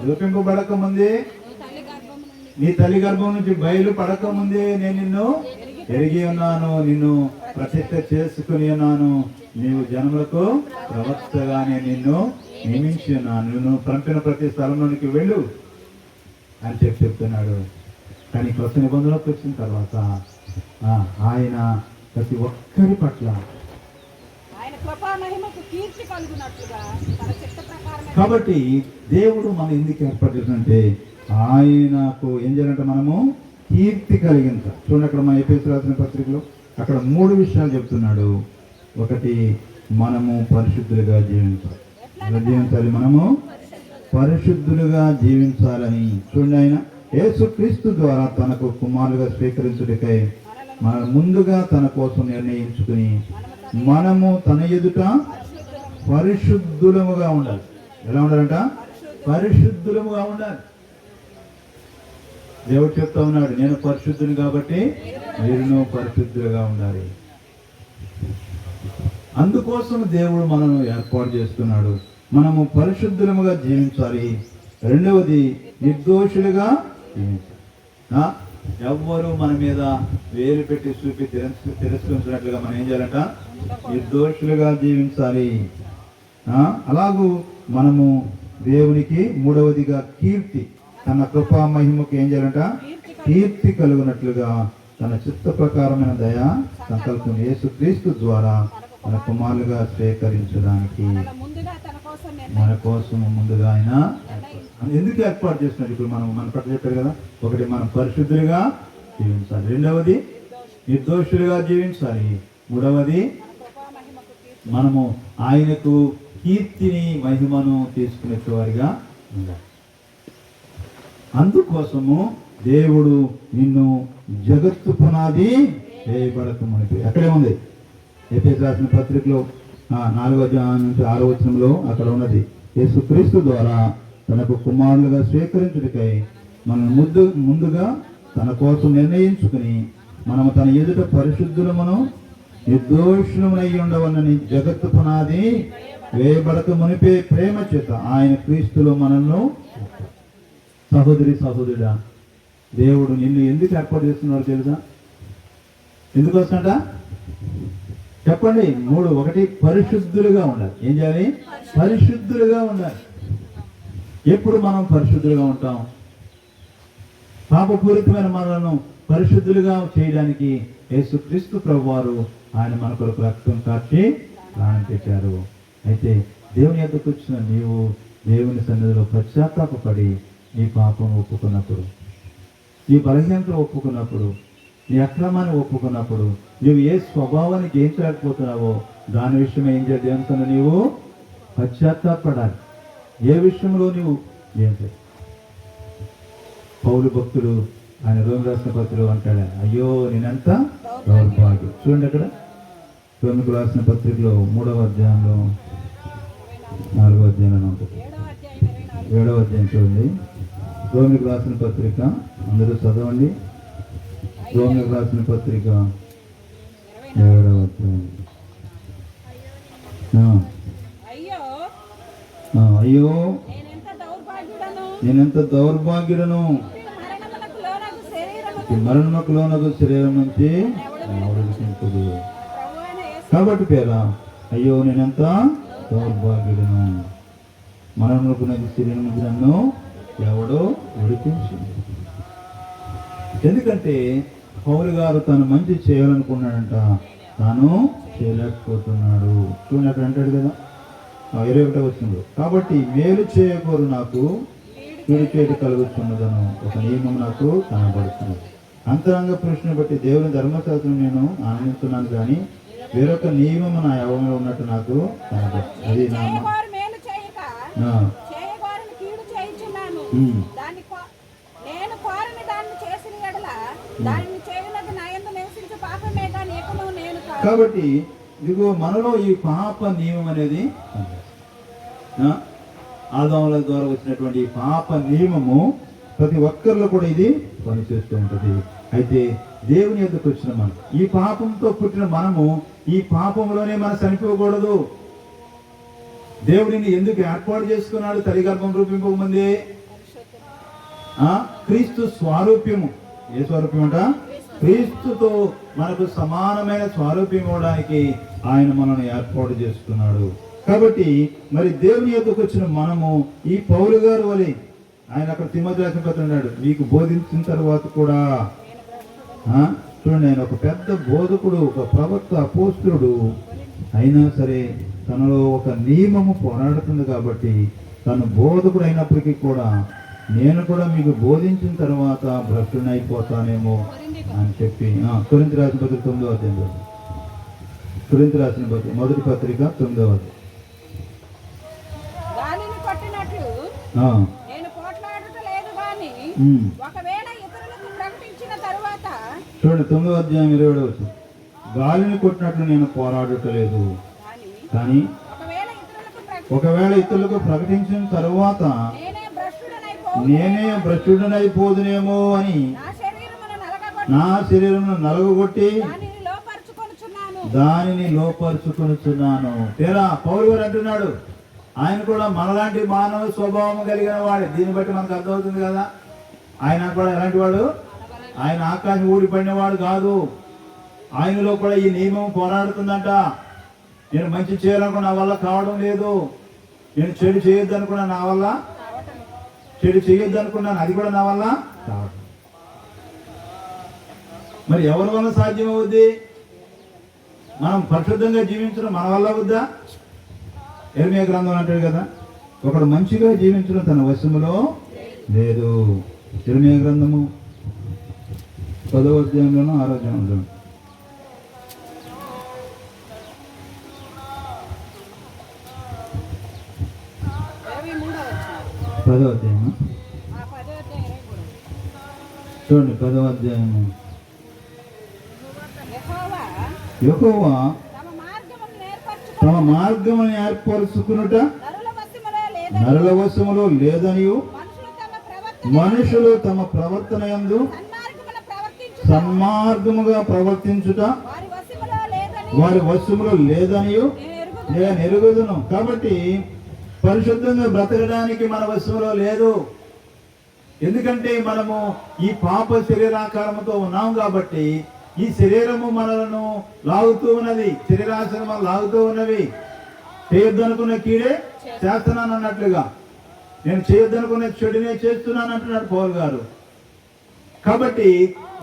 రూపింపబడక ముందే, నీ తల్లి గర్భం నుంచి బయలు పడక ముందే నేను నిన్ను ఎరిగి ఉన్నాను, నిన్ను ప్రతిష్ఠ చేసుకుని ఉన్నాను, నీవు జనములకు ప్రవక్తగానే నిన్ను నియమించి ఉన్నాను, నిన్ను పంపిన ప్రతి స్థలంలోనికి వెళ్ళు అని చెప్తున్నాడు. కానీ కొత్త నిబంధనలోకి వచ్చిన తర్వాత ఆయన ప్రతి ఒక్కరి పట్ల ఆయన కృపా మహిమకు కీర్తి కలుగునట్లుగా తన చిత్త ప్రకారం. కాబట్టి దేవుడు మనం ఎందుకు ఏర్పాటు చేసినంటే ఆయనకు ఏం చేయాలంటే మనము కీర్తి కలిగించాలి. చూడండి, అక్కడ మన ఎఫెసీయులకు రాసిన పత్రికలో అక్కడ 3 విషయాలు చెప్తున్నాడు. ఒకటి, మనము పరిశుద్ధులుగా జీవించాలి. ఎలా జీవించాలి? మనము పరిశుద్ధులుగా జీవించాలని. చూడండి, ఆయన యేసుక్రీస్తు ద్వారా తనకు కుమారులుగా స్వీకరించుటకై మన ముందుగా తన కోసం నిర్ణయించుకుని మనము తన ఎదుట పరిశుద్ధులముగా ఉండాలి. ఎలా ఉండాలంట? పరిశుద్ధులముగా ఉండాలి. దేవుడు చెప్తా ఉన్నాడు, నేను పరిశుద్ధుని కాబట్టి మీరును పరిశుద్ధులుగా ఉండాలి. అందుకోసం దేవుడు మనను ఏర్పాటు చేస్తున్నాడు. మనము పరిశుద్ధులముగా జీవించాలి. రెండవది, నిర్దోషులుగా జీవించాలి. ఎవ్వరు మన మీద వేలు పెట్టి చూపి తిరస్కరించినట్లుగా మనం ఏం చేయాలంట? నిర్దోషులుగా జీవించాలి. అలాగూ మనము దేవునికి మూడవదిగా కీర్తి, తన కృపా మహిమకు ఏం చేయాలంట? కీర్తి కలుగునట్లుగా తన చిత్త ప్రకారమైన దయా సంకల్పం యేసుక్రీస్తు ద్వారా మన కుమారులుగా స్వీకరించడానికి మన కోసం ముందుగా ఆయన ఎందుకు ఏర్పాటు చేస్తున్నాడు? ఇప్పుడు మనం మన పట్ల చెప్పారు కదా, ఒకటి మనం పరిశుద్ధులుగా జీవించాలి, రెండవది నిర్దోషులుగా జీవించాలి, మూడవది మనము ఆయనకు కీర్తిని మహిమను తీసుకునే వారిగా ఉండాలి. అందుకోసము దేవుడు నిన్ను జగత్తు పునాది వేయబడక మునిపి, అక్కడే ఉంది ఎఫెసీయులకు రాసిన పత్రికలో 4వ అధ్యాయం నుంచి 6వ వచనంలో అక్కడ ఉన్నది. యేసుక్రీస్తు ద్వారా తనకు కుమారులుగా స్వీకరించుటకై మనం ముందుగా తన కోసం నిర్ణయించుకుని మనము తన ఎదుట పరిశుద్ధులమును నిర్దోషులమునై ఉండవలని జగత్తు పునాది వేయబడక మునిపే ప్రేమ చేత ఆయన క్రీస్తులో మనల్ని. సహోదరి సహోదరుడా, దేవుడు నిన్ను ఎందుకు ఏర్పాటు చేస్తున్నాడు తెలుసా? ఎందుకు వస్తుంట చెప్పండి. 3, ఒకటి పరిశుద్ధులుగా ఉండాలి. ఏం చేయాలి? పరిశుద్ధులుగా ఉండాలి. ఎప్పుడు మనం పరిశుద్ధులుగా ఉంటాం? పాపపూరితమైన మనలను పరిశుద్ధులుగా చేయడానికి యేసుక్రీస్తు ప్రభువారు ఆయన మన కొరకు రక్తం కార్చి ప్రాణం పెట్టారు. అయితే దేవుని యొద్దకు వచ్చిన నీవు దేవుని సన్నిధిలో పశ్చాత్తాపపడి నీ పాపం ఒప్పుకున్నప్పుడు, నీ బలహీనత ఒప్పుకున్నప్పుడు, నీ అక్రమాన్ని ఒప్పుకున్నప్పుడు, నువ్వు ఏ స్వభావాన్ని జయించలేకపోతున్నావో దాని విషయం ఏం చేయాలి? దేవుని సన్నిధిలో నీవు పశ్చాత్తాపడాలి. ఏ విషయంలో నువ్వు జయించాలి? పౌలు భక్తుడు ఆయన రోమిలకు రాసిన పత్రికలో అంటాడు, అయ్యో నేనంత దౌర్భాగ్యం. చూడండి, అక్కడ రోమిలకు రాసిన పత్రికలో 3వ అధ్యాయంలో 4వ అధ్యాయంలో ఉంటుంది. 7వ అధ్యాయం చూడండి. రోమిలకు రాసిన పత్రిక అందరూ చదవండి. రోమిలకు రాసిన పత్రిక 7వ అధ్యాయం. అయ్యో నేనెంత దౌర్భాగ్యుడను, మరణమునకు లోనగు శరీరం నుంచి విడిపించదు. కాబట్టి పేరా, అయ్యో నేనెంత దౌర్భాగ్యుడను, మరణమునకు శరీరం నుంచి నన్ను ఎవడో విడిపించింది. ఎందుకంటే పౌలు గారు తను మంచి చేయాలనుకున్నాడంట, తాను చేయలేకపోతున్నాడు. చూడండి, అక్కడ అంటాడు కదా 21వ వచనంలో, కాబట్టి మేలు చేయకూరు నాకు కీడు చేయడం కలుగుతున్నదను ఒక నియమం నాకు కనబడుతున్నది. అంతరంగ పురుషుని బట్టి దేవుని ధర్మశాస్త్రం నేను ఆనందిస్తున్నాను, కానీ వేరొక నియమం నా యవ్వనంలో ఉన్నట్టు నాకు కనబడుతుంది. అది నా కాబట్టి ఇదిగో మనలో ఈ పాప నియమం అనేది ఆదాముల ద్వారా వచ్చినటువంటి పాప నియమము ప్రతి ఒక్కరిలో కూడా ఇది పనిచేస్తూ ఉంటుంది. అయితే దేవుని యొద్దకు వచ్చిన మనం, ఈ పాపంతో పుట్టిన మనము ఈ పాపంలోనే మనం చనిపోకూడదు. దేవుడిని ఎందుకు ఏర్పాటు చేసుకున్నాడు? తల్లి గర్భం రూపింపకముందే క్రీస్తు స్వారూప్యము. ఏ స్వరూప్యం అంట? క్రీస్తుతో మనకు సమానమైన స్వారూప్యం ఇవ్వడానికి ఆయన మనల్ని ఏర్పాటు చేసుకున్నాడు. కాబట్టి మరి దేవుని యొద్దకు వచ్చిన మనము ఈ పౌలు గారు వలె ఆయన అక్కడ తిమోతి రాసిన పత్రిక అన్నాడు, మీకు బోధించిన తర్వాత కూడా చూడండి, ఆయన ఒక పెద్ద బోధకుడు, ఒక ప్రవక్త, అపోస్తులుడు అయినా సరే తనలో ఒక నియమము పోరాడుతుంది కాబట్టి తను బోధకుడు అయినప్పటికీ కూడా నేను కూడా మీకు బోధించిన తర్వాత భ్రష్టుని అయిపోతానేమో అని చెప్పి కొరింథీ రాసిన పత్రిక 9వ అధ్యాయంలో, కొరింథీ రాసిన పత్రిక మొదటి పత్రిక 9వ అధ్యాయం. గాలిని కొట్టినట్లు నేను పోట్లాడుట లేదు గాని ఒకవేళ ఇతరులకు ప్రకటించిన తరువాత, చూడండి 9వ అధ్యాయం 27వ వచనం, గాలిని కొట్టినట్లు నేను పోరాడటలేదు కానీ ఒకవేళ ఇతరులకు ప్రకటించిన తరువాత నేనే భ్రష్టుడనైపోదునేమో అని నా శరీరమును నలగొట్టి దానిని లోపరుచుకొనుచున్నాను. తేరా పౌలు గారు అంటున్నాడు, ఆయన కూడా మనలాంటి మానవ స్వభావం కలిగిన వాడే. దీన్ని బట్టి మనకు అర్థమవుతుంది కదా, ఆయన కూడా ఎలాంటి వాడు, ఆయన ఆకాశం ఊడిపడినవాడు కాదు. ఆయనలో కూడా ఈ నియమం పోరాడుతుందంట. నేను మంచి చేయాలనుకున్న నా వల్ల కావడం లేదు, నేను చెడు చేయొద్దు అనుకున్నా నా వల్ల, చెడు చేయొద్దు అనుకున్నాను అది కూడా నా వల్ల కావడం. మరి ఎవరి వల్ల సాధ్యం అవుద్ది? మనం పరిశుద్ధంగా జీవించడం మన వల్ల అవుద్దా? యెర్మీయా గ్రంథం అంటాడు కదా, ఒకడు మంచిగా జీవించడం తన వశములో లేదు. యెర్మీయా గ్రంథము 10వ అధ్యాయంలోనూ 6వ అధ్యాయంలో 10వ అధ్యాయము చూడండి, 10వ అధ్యాయము. యెహోవా తమ మార్గమును ఏర్పరుచుకునుట నరుల వశములో లేదనియు మనుషులు తమ ప్రవర్తన యందు సన్మార్గముగా ప్రవర్తించుట వారి వశములో లేదనియు నేను ఎరుగుదును. కాబట్టి పరిశుద్ధంగా బ్రతకడానికి మన వశంలో లేదు. ఎందుకంటే మనము ఈ పాప శరీరాకారంతో ఉన్నాం కాబట్టి ఈ శరీరము మనలను లాగుతూ ఉన్నది, శరీరాశను మనం లాగుతూ ఉన్నవి. చేయొద్దు అనుకున్న కీడే చేస్తున్నాను అన్నట్లుగా, నేను చేయొద్దు అనుకున్న చెడునే చేస్తున్నాను అంటున్నాడు పౌలు గారు. కాబట్టి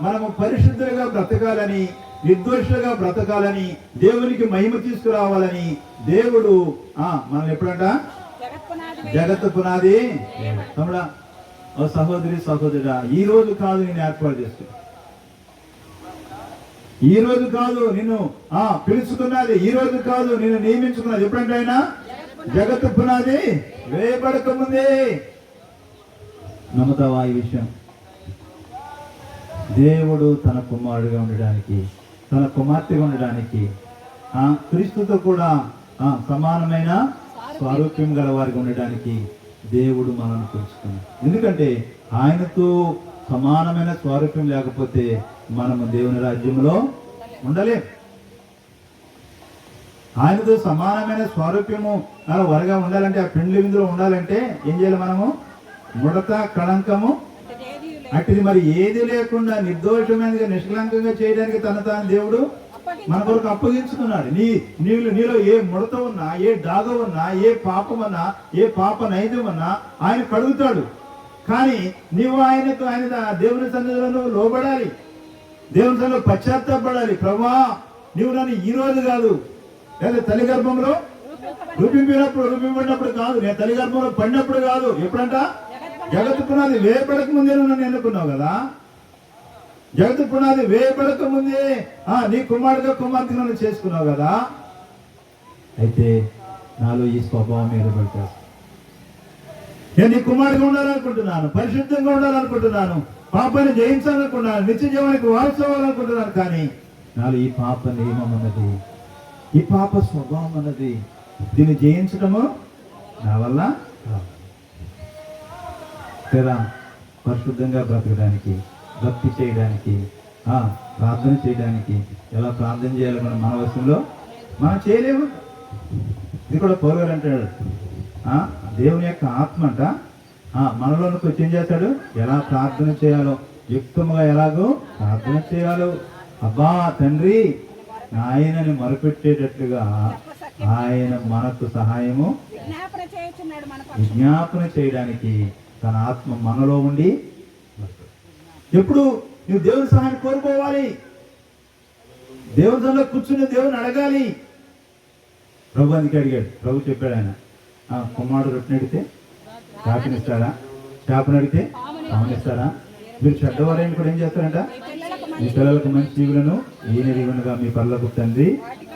మనము పరిశుద్ధులుగా బ్రతకాలని, నిర్దోషులుగా బ్రతకాలని, దేవునికి మహిమ తీసుకురావాలని దేవుడు మనం ఎప్పుడంట జగత్తు పునాది తమ్ముడా, ఓ సహోదరి సహోదరుడా, ఈ రోజు కాదు నేను ఏర్పాటు చేస్తున్నా, ఈ రోజు కాదు నిన్ను పిలుచుకున్నది, ఈ రోజు కాదు నిన్ను నియమించుకున్నది. ఎప్పుడంటే ఆయన జగత్తు పునాది వేయబడక ముందే. నమ్ముతావా ఈ విషయం? దేవుడు తన కుమారుడిగా ఉండడానికి, తన కుమార్తెగా ఉండడానికి, క్రీస్తుతో కూడా సమానమైన స్వరూప్యం గల వారికి ఉండడానికి దేవుడు మనల్ని పిలుచుకున్నాడు. ఎందుకంటే ఆయనతో సమానమైన స్వరూప్యం లేకపోతే మనము దేవుని రాజ్యంలో ఉండలేం. ఆయనతో సమానమైన స్వరూప్యము వరగా ఉండాలంటే, ఆ పెండ్లి విందులో ఉండాలంటే ఏం చేయాలి? మనము ముడత కళంకము అట్టిది మరి ఏది లేకుండా నిర్దోషమైనదిగా నిష్కలంకంగా చేయడానికి తాను దేవుడు మన కొరకు అప్పగించుకున్నాడు. నీలో ఏ ముడత ఉన్నా, ఏ డాగ ఉన్నా, ఏ పాపమన్నా, ఏ పాప నైద్యమన్నా ఆయన కడుగుతాడు. కానీ నీవు ఆయన దేవుని సన్నిధిలో లోబడాలి, దేవుని సన్నిధిలో పశ్చాత్తాపడాలి. ప్రభువా, నీవు నన్ను ఈ రోజు కాదు, లేదా తల్లి గర్భంలో రూపింపడినప్పుడు కాదు, నేను తల్లి గర్భంలో పడినప్పుడు కాదు, ఎప్పుడంట జగత్తు పునాది వేయబడక ముందే నన్ను ఎన్నుకున్నావు కదా, జగత్తు పునాది వేయబడక ముందే నీ కుమారుడుగా కుమార్తె నన్ను చేసుకున్నావు కదా. అయితే నాలో ఈ స్వభావం ఏర్పడతాను. నేను నీ కుమారుడుగా ఉండాలనుకుంటున్నాను, పరిశుద్ధంగా ఉండాలనుకుంటున్నాను, పాపాన్ని జయించాలనుకుంటున్నాను, నిత్య జీవానికి వారసవ్వాలనుకుంటున్నాను. కానీ నాలో ఈ పాప నియమం అన్నది, ఈ పాప స్వభావం అన్నది, దీన్ని జయించడము నా వల్ల కదా. పరిశుద్ధంగా బ్రతకడానికి, భక్తి చేయడానికి, ప్రార్థన చేయడానికి ఎలా ప్రార్థన చేయాలి మన వశంలో మనం చేయలేము. ఇది కూడా పౌలు గారు అంటాడు, దేవుని యొక్క ఆత్మ అంట మనలోనికి వచ్చి ఏం చేస్తాడు, ఎలా ప్రార్థన చేయాలో, యుక్తముగా ఎలాగో ప్రార్థన చేయాలో. అబ్బా తండ్రి ఆయనని మొరపెట్టేటట్లుగా ఆయన మనకు సహాయము విజ్ఞాపన చేయడానికి తన ఆత్మ మనలో ఉండి ఎప్పుడు నువ్వు దేవుని సహాయం కోరుకోవాలి. దేవుని సన్నిధిలో కూర్చుని దేవుని అడగాలి. ప్రభు అందుకే అడిగాడు. ప్రభు చెప్పాడు ఆయన, కుమారుడు రొట్టెని అడిగితే చాపనిస్తాడా, చేపను అడిగితే పామునిస్తాడా? మీరు చెడ్డవారైన కూడా ఏం చేస్తారంట? మీ పిల్లలకు మంచి జీవులను ఈయన దీవెనగా మీ పరలోక తండ్రి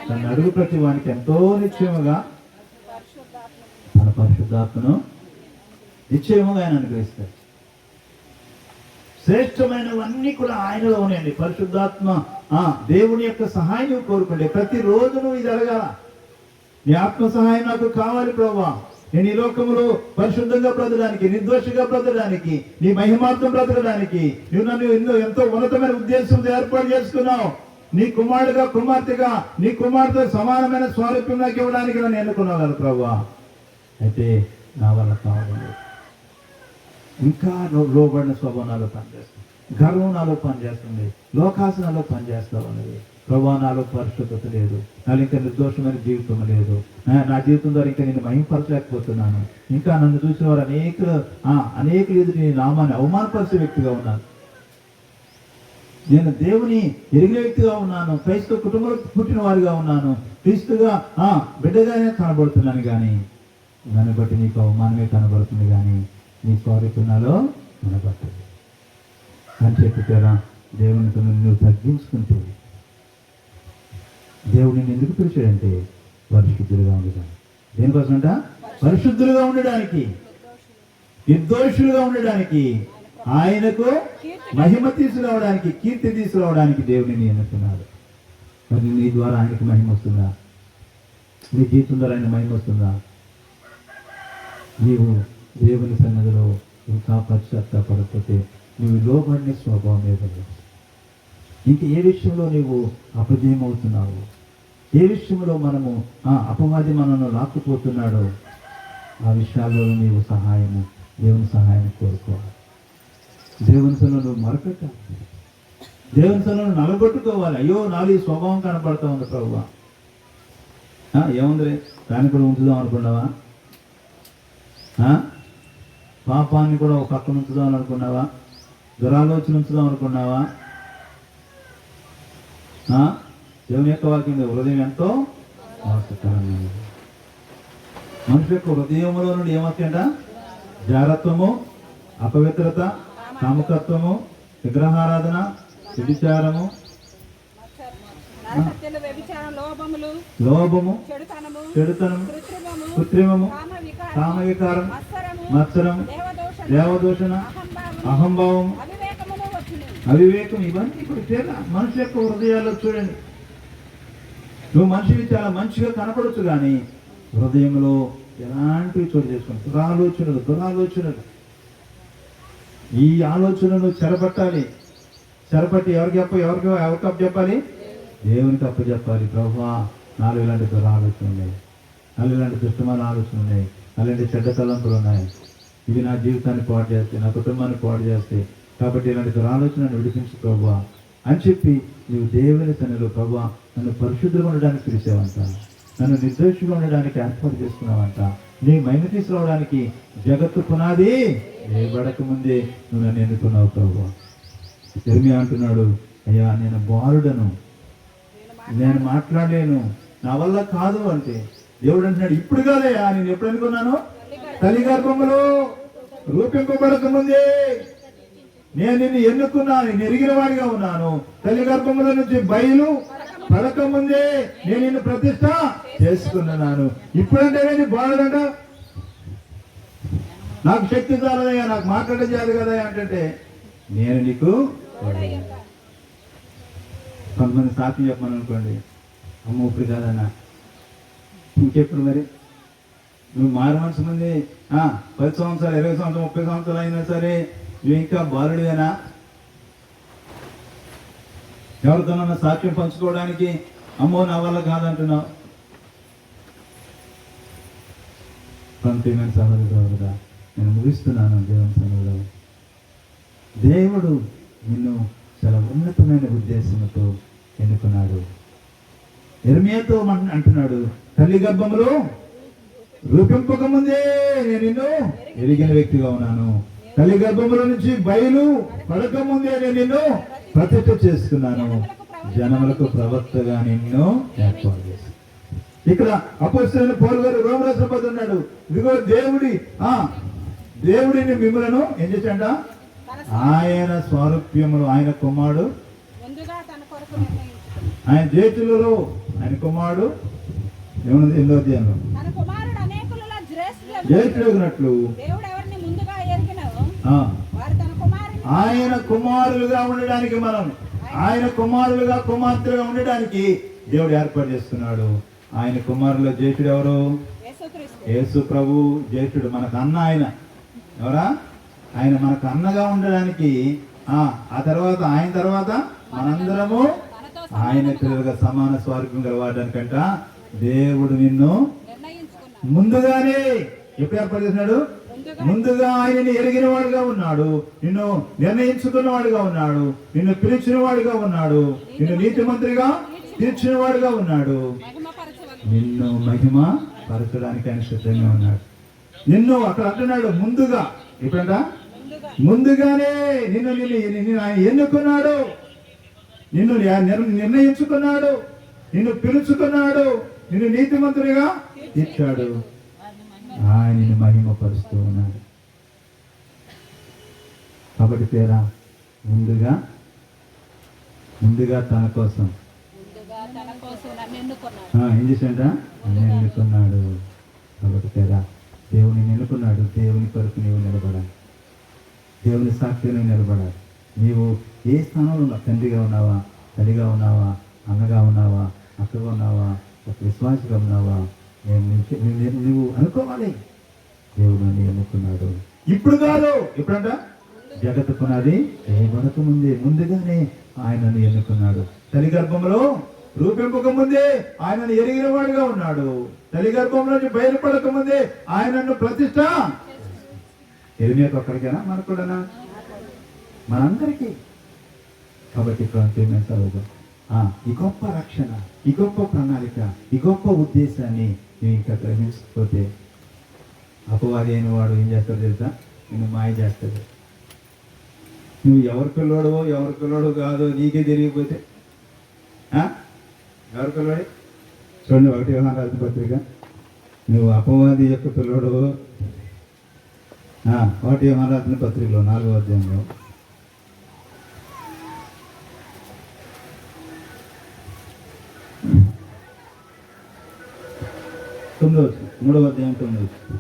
తన అడుగు ప్రతి వానికి ఎంతో నిశ్చయముగా తన పరిశుద్ధాత్మను నిశ్చయముగా ఆయన అనుగ్రహిస్తారు. శ్రేష్టమైనవన్నీ కూడా ఆయనలో ఉన్నాయండి. పరిశుద్ధాత్మ దేవుని యొక్క సహాయం నువ్వు కోరుకోండి. ప్రతిరోజు నువ్వు ఇది అడగాల. నీ ఆత్మ సహాయం నాకు కావాలి ప్రభువా. నేను ఈ లోకంలో పరిశుద్ధంగా బ్రతకడానికి, నిర్దోషిగా బ్రతకడానికి, నీ మహిమార్థం బ్రతకడానికి నువ్వు నన్ను ఎంతో ఉన్నతమైన ఉద్దేశంతో ఏర్పాటు చేసుకున్నావు. నీ కుమారుడుగా, కుమార్తెగా, నీ కుమార్తె సమానమైన స్వారూప్యం నాకు ఇవ్వడానికి నన్ను ఎన్నుకున్నావు కదా ప్రభువా. అయితే నా వల్ల కావాలి. ఇంకా లోబడిన స్వభావం నాలో పనిచేస్తుంది, గర్వం నాలో పనిచేస్తుంది, లోకాసు నాలో పనిచేస్తా ఉన్నది. ప్రభువా నాలో పరిశుద్ధత లేదు, నాలో ఇంకా నిర్దోషమైన జీవితం లేదు, నా జీవితం ద్వారా ఇంకా నేను మహింపరచలేకపోతున్నాను. ఇంకా నన్ను చూసిన వారు అనేకులు ఎదుటి నీ నామాన్ని అవమానపరిచే వ్యక్తిగా ఉన్నాను. నేను దేవుని ఎరిగిన వ్యక్తిగా ఉన్నాను. క్రైస్తవ కుటుంబంలో పుట్టిన వారిగా ఉన్నాను. క్రీస్తుగా బిడ్డగానే కనబడుతున్నాను. కానీ దాన్ని బట్టి నీకు అవమానమే కనబడుతుంది, కానీ నీ స్వారూప్యంలో కనబడుతుంది అని చెప్పారా? దేవునితో నువ్వు తగ్గించుకుంటే దేవుడిని ఎందుకు పిలిచాడంటే పరిశుద్ధులుగా ఉండడానికి. దేనికోసమంట? పరిశుద్ధులుగా ఉండడానికి, నిర్దోషులుగా ఉండడానికి, ఆయనకు మహిమ తీసుకురావడానికి, కీర్తి తీసుకురావడానికి దేవుడిని ఎన్నుకున్నాడు. మరి నీ ద్వారా ఆయనకు మహిమ వస్తుందా? నీ జీవితం ద్వారా ఆయన మహిమ వస్తుందా? నీవు దేవుని సన్నిధిలో ఇంకా పశ్చాత్తాపడకపోతే నువ్వు లోబడిన స్వభావం ఏదో. ఇంక ఏ విషయంలో నీవు అపజయం అవుతున్నావు, ఏ విషయంలో మనము అపవాది మనను లాక్కుపోతున్నాడో ఆ విషయాల్లో నీవు సహాయము, దేవుని సహాయం కోరుకోవాలి. దేవుని సన్నిధిలో నువ్వు మరపెట్టాలి, దేవుని సన్నిధిలో నలగొట్టుకోవాలి. అయ్యో నాలో ఈ స్వభావం కనపడతా ఉంది ప్రభువా, ఏముంది దాన్ని కూడా ఉంచుదాం అనుకున్నావా? పాపాన్ని కూడా ఒక పక్కన ఉంచుదాం అనుకున్నావా? దురాలోచన ఉంచుదాం అనుకున్నావా? దేవుని యొక్క వాక్యం హృదయం ఎంతో మోసకరమైనది. మనిషి యొక్క హృదయంలో నుండి ఏమొస్తాయంట? జారత్వము, అపవిత్రత, కాముకత్వము, విగ్రహారాధన, వ్యభిచారము, లోభము, చెడుతనము, కృత్రిమము, కామవికారం, మత్సరము, దేవదూషణ, అహంభావము, అవివేకం. ఇవన్నీ ఇప్పుడు మనిషి యొక్క హృదయాల్లో చూడండి. నువ్వు మనిషిని చాలా మంచిగా కనపడచ్చు, కానీ హృదయంలో ఎలాంటివి చోటు చేసుకుంటావు? దురాలోచనలు. ఈ ఆలోచనలు చెరపట్టాలి. చెరపట్టి ఎవరికి అప్పు చెప్పాలి? దేవునికి అప్పు చెప్పాలి. ప్రభువా నాలుగు ఇలాంటి దురాలోచనలు ఉన్నాయి, నాలుగు ఇలాంటి దుష్టమైన ఆలోచనలు ఉన్నాయి, అలాంటి చెడ్డ తలంపులు ఉన్నాయి, ఇవి నా జీవితాన్ని పాడు చేస్తాయి, నా కుటుంబాన్ని పాడు చేస్తాయి, కాబట్టి ఇలాంటి దురాలోచనను విడిపించు ప్రభువా అని చెప్పి నువ్వు దేవుని సన్నిధిలో ప్రభువా నన్ను పరిశుద్ధంగా ఉండడానికి పిలిచావంట, నన్ను నిర్దోషిగా ఉండడానికి ఏర్పాటు చేసుకున్నావంట, నీ మహిమ తీసుకురావడానికి జగత్తు పునాది వేయబడక ముందే నువ్వు నన్ను ఎన్నుకున్నావు ప్రభువా. ఇర్మియా అంటున్నాడు, అయ్యా నేను బాలుడను, నేను మాట్లాడలేను, నా వల్ల కాదు అంటే దేవుడు అంటున్నాడు, ఇప్పుడు కాదయ్యా, నేను ఎప్పుడు అనుకున్నాను? తల్లి గర్భంలో రూపింపబడక ముందే నేను నిన్ను ఎన్నుకున్నాను, నేను ఎరిగిన వాడిగా ఉన్నాను. తల్లి గర్భంలో నుంచి బయలు పడక ముందే నేను నిన్ను ప్రతిష్ట చేసుకున్నాను. ఇప్పుడంటే నీ బాధంట, నాకు శక్తి చాలదయ్యా, నాకు మాట్లాడడం చేయాలి కదా అంటే నేను నీకు. కొంతమంది సాక్షి చెప్పమని అనుకోండి, అమ్మ ఇప్పుడు కాదన్నా, ఇంకెప్పుడు మరి నువ్వు మారు మనసు మంది 10 సంవత్సరాలు 20 సంవత్సరాలు 30 సంవత్సరాలు అయినా సరే నువ్వు ఇంకా బాలుడివేనా? ఎవరితోనన్నా సాక్ష్యం పంచుకోవడానికి అమ్మో నా వల్ల కాదంటున్నావు. పంపిమైన సహోదరుడా, నేను ముగిస్తున్నాను. దేవుని సన్నిధిలో దేవుడు నిన్ను చాలా ఉన్నతమైన ఉద్దేశంతో ఎన్నుకున్నాడు. ఇర్మియాతో అంటున్నాడు, తల్లి గర్భంలో రూపింపక ముందే నేను నిన్ను ఎరిగిన వ్యక్తిగా ఉన్నాను, తల్లి గర్భముల నుంచి బయలు పడక ముందే నేను నిన్ను ప్రతిష్ఠ చేసుకున్నాను, జనములకు ప్రవక్తగా నిన్ను ఏర్పాటు చేశాను. ఇక్కడ అపోస్తలుడైన పౌలు గారు రోమరాసిన పడుతున్నాడు, ఇదిగో దేవుడిని మిమ్మలను ఏం చేశాడ, ఆయన స్వారూప్యములు, ఆయన కుమారుడు ముందుగా తన కొరకు నిర్ణయించుకున్నాడు. ఆయన చేతులలో ఆయన కుమారుడు ఏమన్నది 8వ అధ్యాయంలో తన కుమారుడు అనేకులలో జ్యేష్ఠుడగినట్లు దేవుడు ఎవరిని ముందుగా ఎరిగినో వారు తన కుమారుని ఆయన కుమారులుగా ఉండడానికి, ఆయన కుమారులుగా కుమార్తెలుగా ఉండడానికి దేవుడు ఏర్పాటు చేస్తున్నాడు. ఆయన కుమారుల జ్యేష్ఠుడు ఎవరు? యేసుక్రీస్తు. యేసు ప్రభు జ్యేష్ఠుడు, మనకు అన్న. ఆయన ఎవరా? ఆయన మనకు అన్నగా ఉండడానికి, ఆ తర్వాత ఆయన తర్వాత మనందరము ఆయన పిల్లలుగా సమాన స్వారూప్యం గలవాడానికంట దేవుడు నిన్ను నిర్ణయించుకున్నాడు. ముందుగానే ఎప్పుడు ఏర్పాటు చేసినాడు? ముందుగా ఆయనని ఎరిగిన వాడుగా ఉన్నాడు, నిన్ను నిర్ణయించుకున్న వాడుగా ఉన్నాడు, నిన్ను పిలిచిన వాడుగా ఉన్నాడు, నిన్ను నీతిమంత్రిగా తీర్చిన వాడుగా ఉన్నాడు, నిన్ను మహిమ పరచడానికి ఆయన సిద్ధంగా ఉన్నాడు. నిన్ను అక్కడ అంటున్నాడు ముందుగా. ఎప్పుడంట? ముందుగానే నిన్ను ఆయన ఎన్నుకున్నాడు, నిన్ను నిర్ణయించుకున్నాడు, నిన్ను పిలుచుకున్నాడు, నిన్ను నీతిమంతుడిగా తీర్చాడు, ఆయనని మహిమపరుస్తూ ఉన్నాడు. కాబట్టి పేరా ముందుగా తన కోసం ఏం చేశాడ? ఎన్నుకున్నాడు. కాబట్టి పేరా దేవుని ఎన్నుకున్నాడు. దేవుని కొరకు నీవు నిలబడాలి, దేవుని సాక్షిగా నిలబడాలి. నీవు ఏ స్థానంలో ఉన్నావు? తండ్రిగా ఉన్నావా, తల్లిగా ఉన్నావా, అన్నగా ఉన్నావా, అక్కగా ఉన్నావా, ఒక విశ్వాసగా ఉన్నావా? నువ్వు అనుకోవాలి, దేవుడు నన్ను ఎన్నుకున్నాడు. ఇప్పుడు కాదు, ఎప్పుడంట? జగత్తు పునాది వేయబడక ముందుగానే ఆయనను ఎన్నుకున్నాడు. తల్లి గర్భంలో రూపింపక ముందే ఆయనను ఎరిగిన వాడుగా ఉన్నాడు. తల్లి గర్భంలోంచి బయలుపడక ముందే ఆయనను ప్రతిష్ట. ఎరిమియాకు ఒక్కడికేనా? మనకు కూడానా? మనందరికీ. కాబట్టి ఈ గొప్ప రక్షణ, ఈ గొప్ప ప్రణాళిక, ఈ గొప్ప ఉద్దేశాన్ని నువ్వు ఇంకా గ్రహించకపోతే అపవాది అయిన వాడు ఏం చేస్తాడు తెలుసా? నిన్ను మాయ చేస్తాడు. నువ్వు ఎవరి పిల్లోడో కాదో నీకే తెలియకపోతే ఎవరి పిల్లోడి? చూడండి 1 యోహాను రాసిన పత్రిక, నువ్వు అపవాది యొక్క పిల్లోడు. 1 యోహాను రాసిన పత్రికలో 4వ అధ్యాయంలో 9వ వచనం, 3వ అధ్యాయం 9వ వచనం.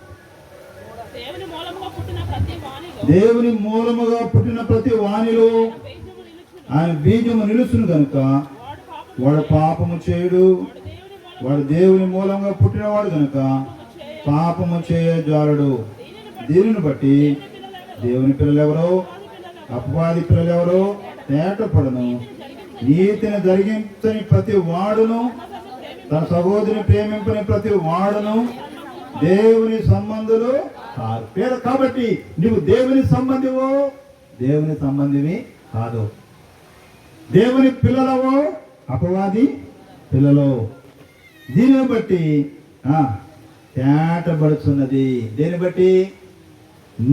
దేవుని మూలముగా పుట్టిన ప్రతి వానిలో ఆయన బీజము నిలుచును గనుక వాడు పాపము చేయుడు. వాడు దేవుని మూలంగా పుట్టినవాడు గనుక పాపము చేయజాలడు. దీనిని బట్టి దేవుని పిల్లలెవరో అపవాది పిల్లలెవరో తేటపడను. నీతిని జరిగించని ప్రతి వాడును, తన సహోదరిని ప్రేమింపని ప్రతి వాడును దేవుని సంబంధులు కాదు. కాబట్టి నువ్వు దేవుని సంబంధివి కాదు. దేవుని పిల్లలవో అపవాది పిల్లలో. దీనిని బట్టి తేటబడుతున్నది. దేని బట్టి?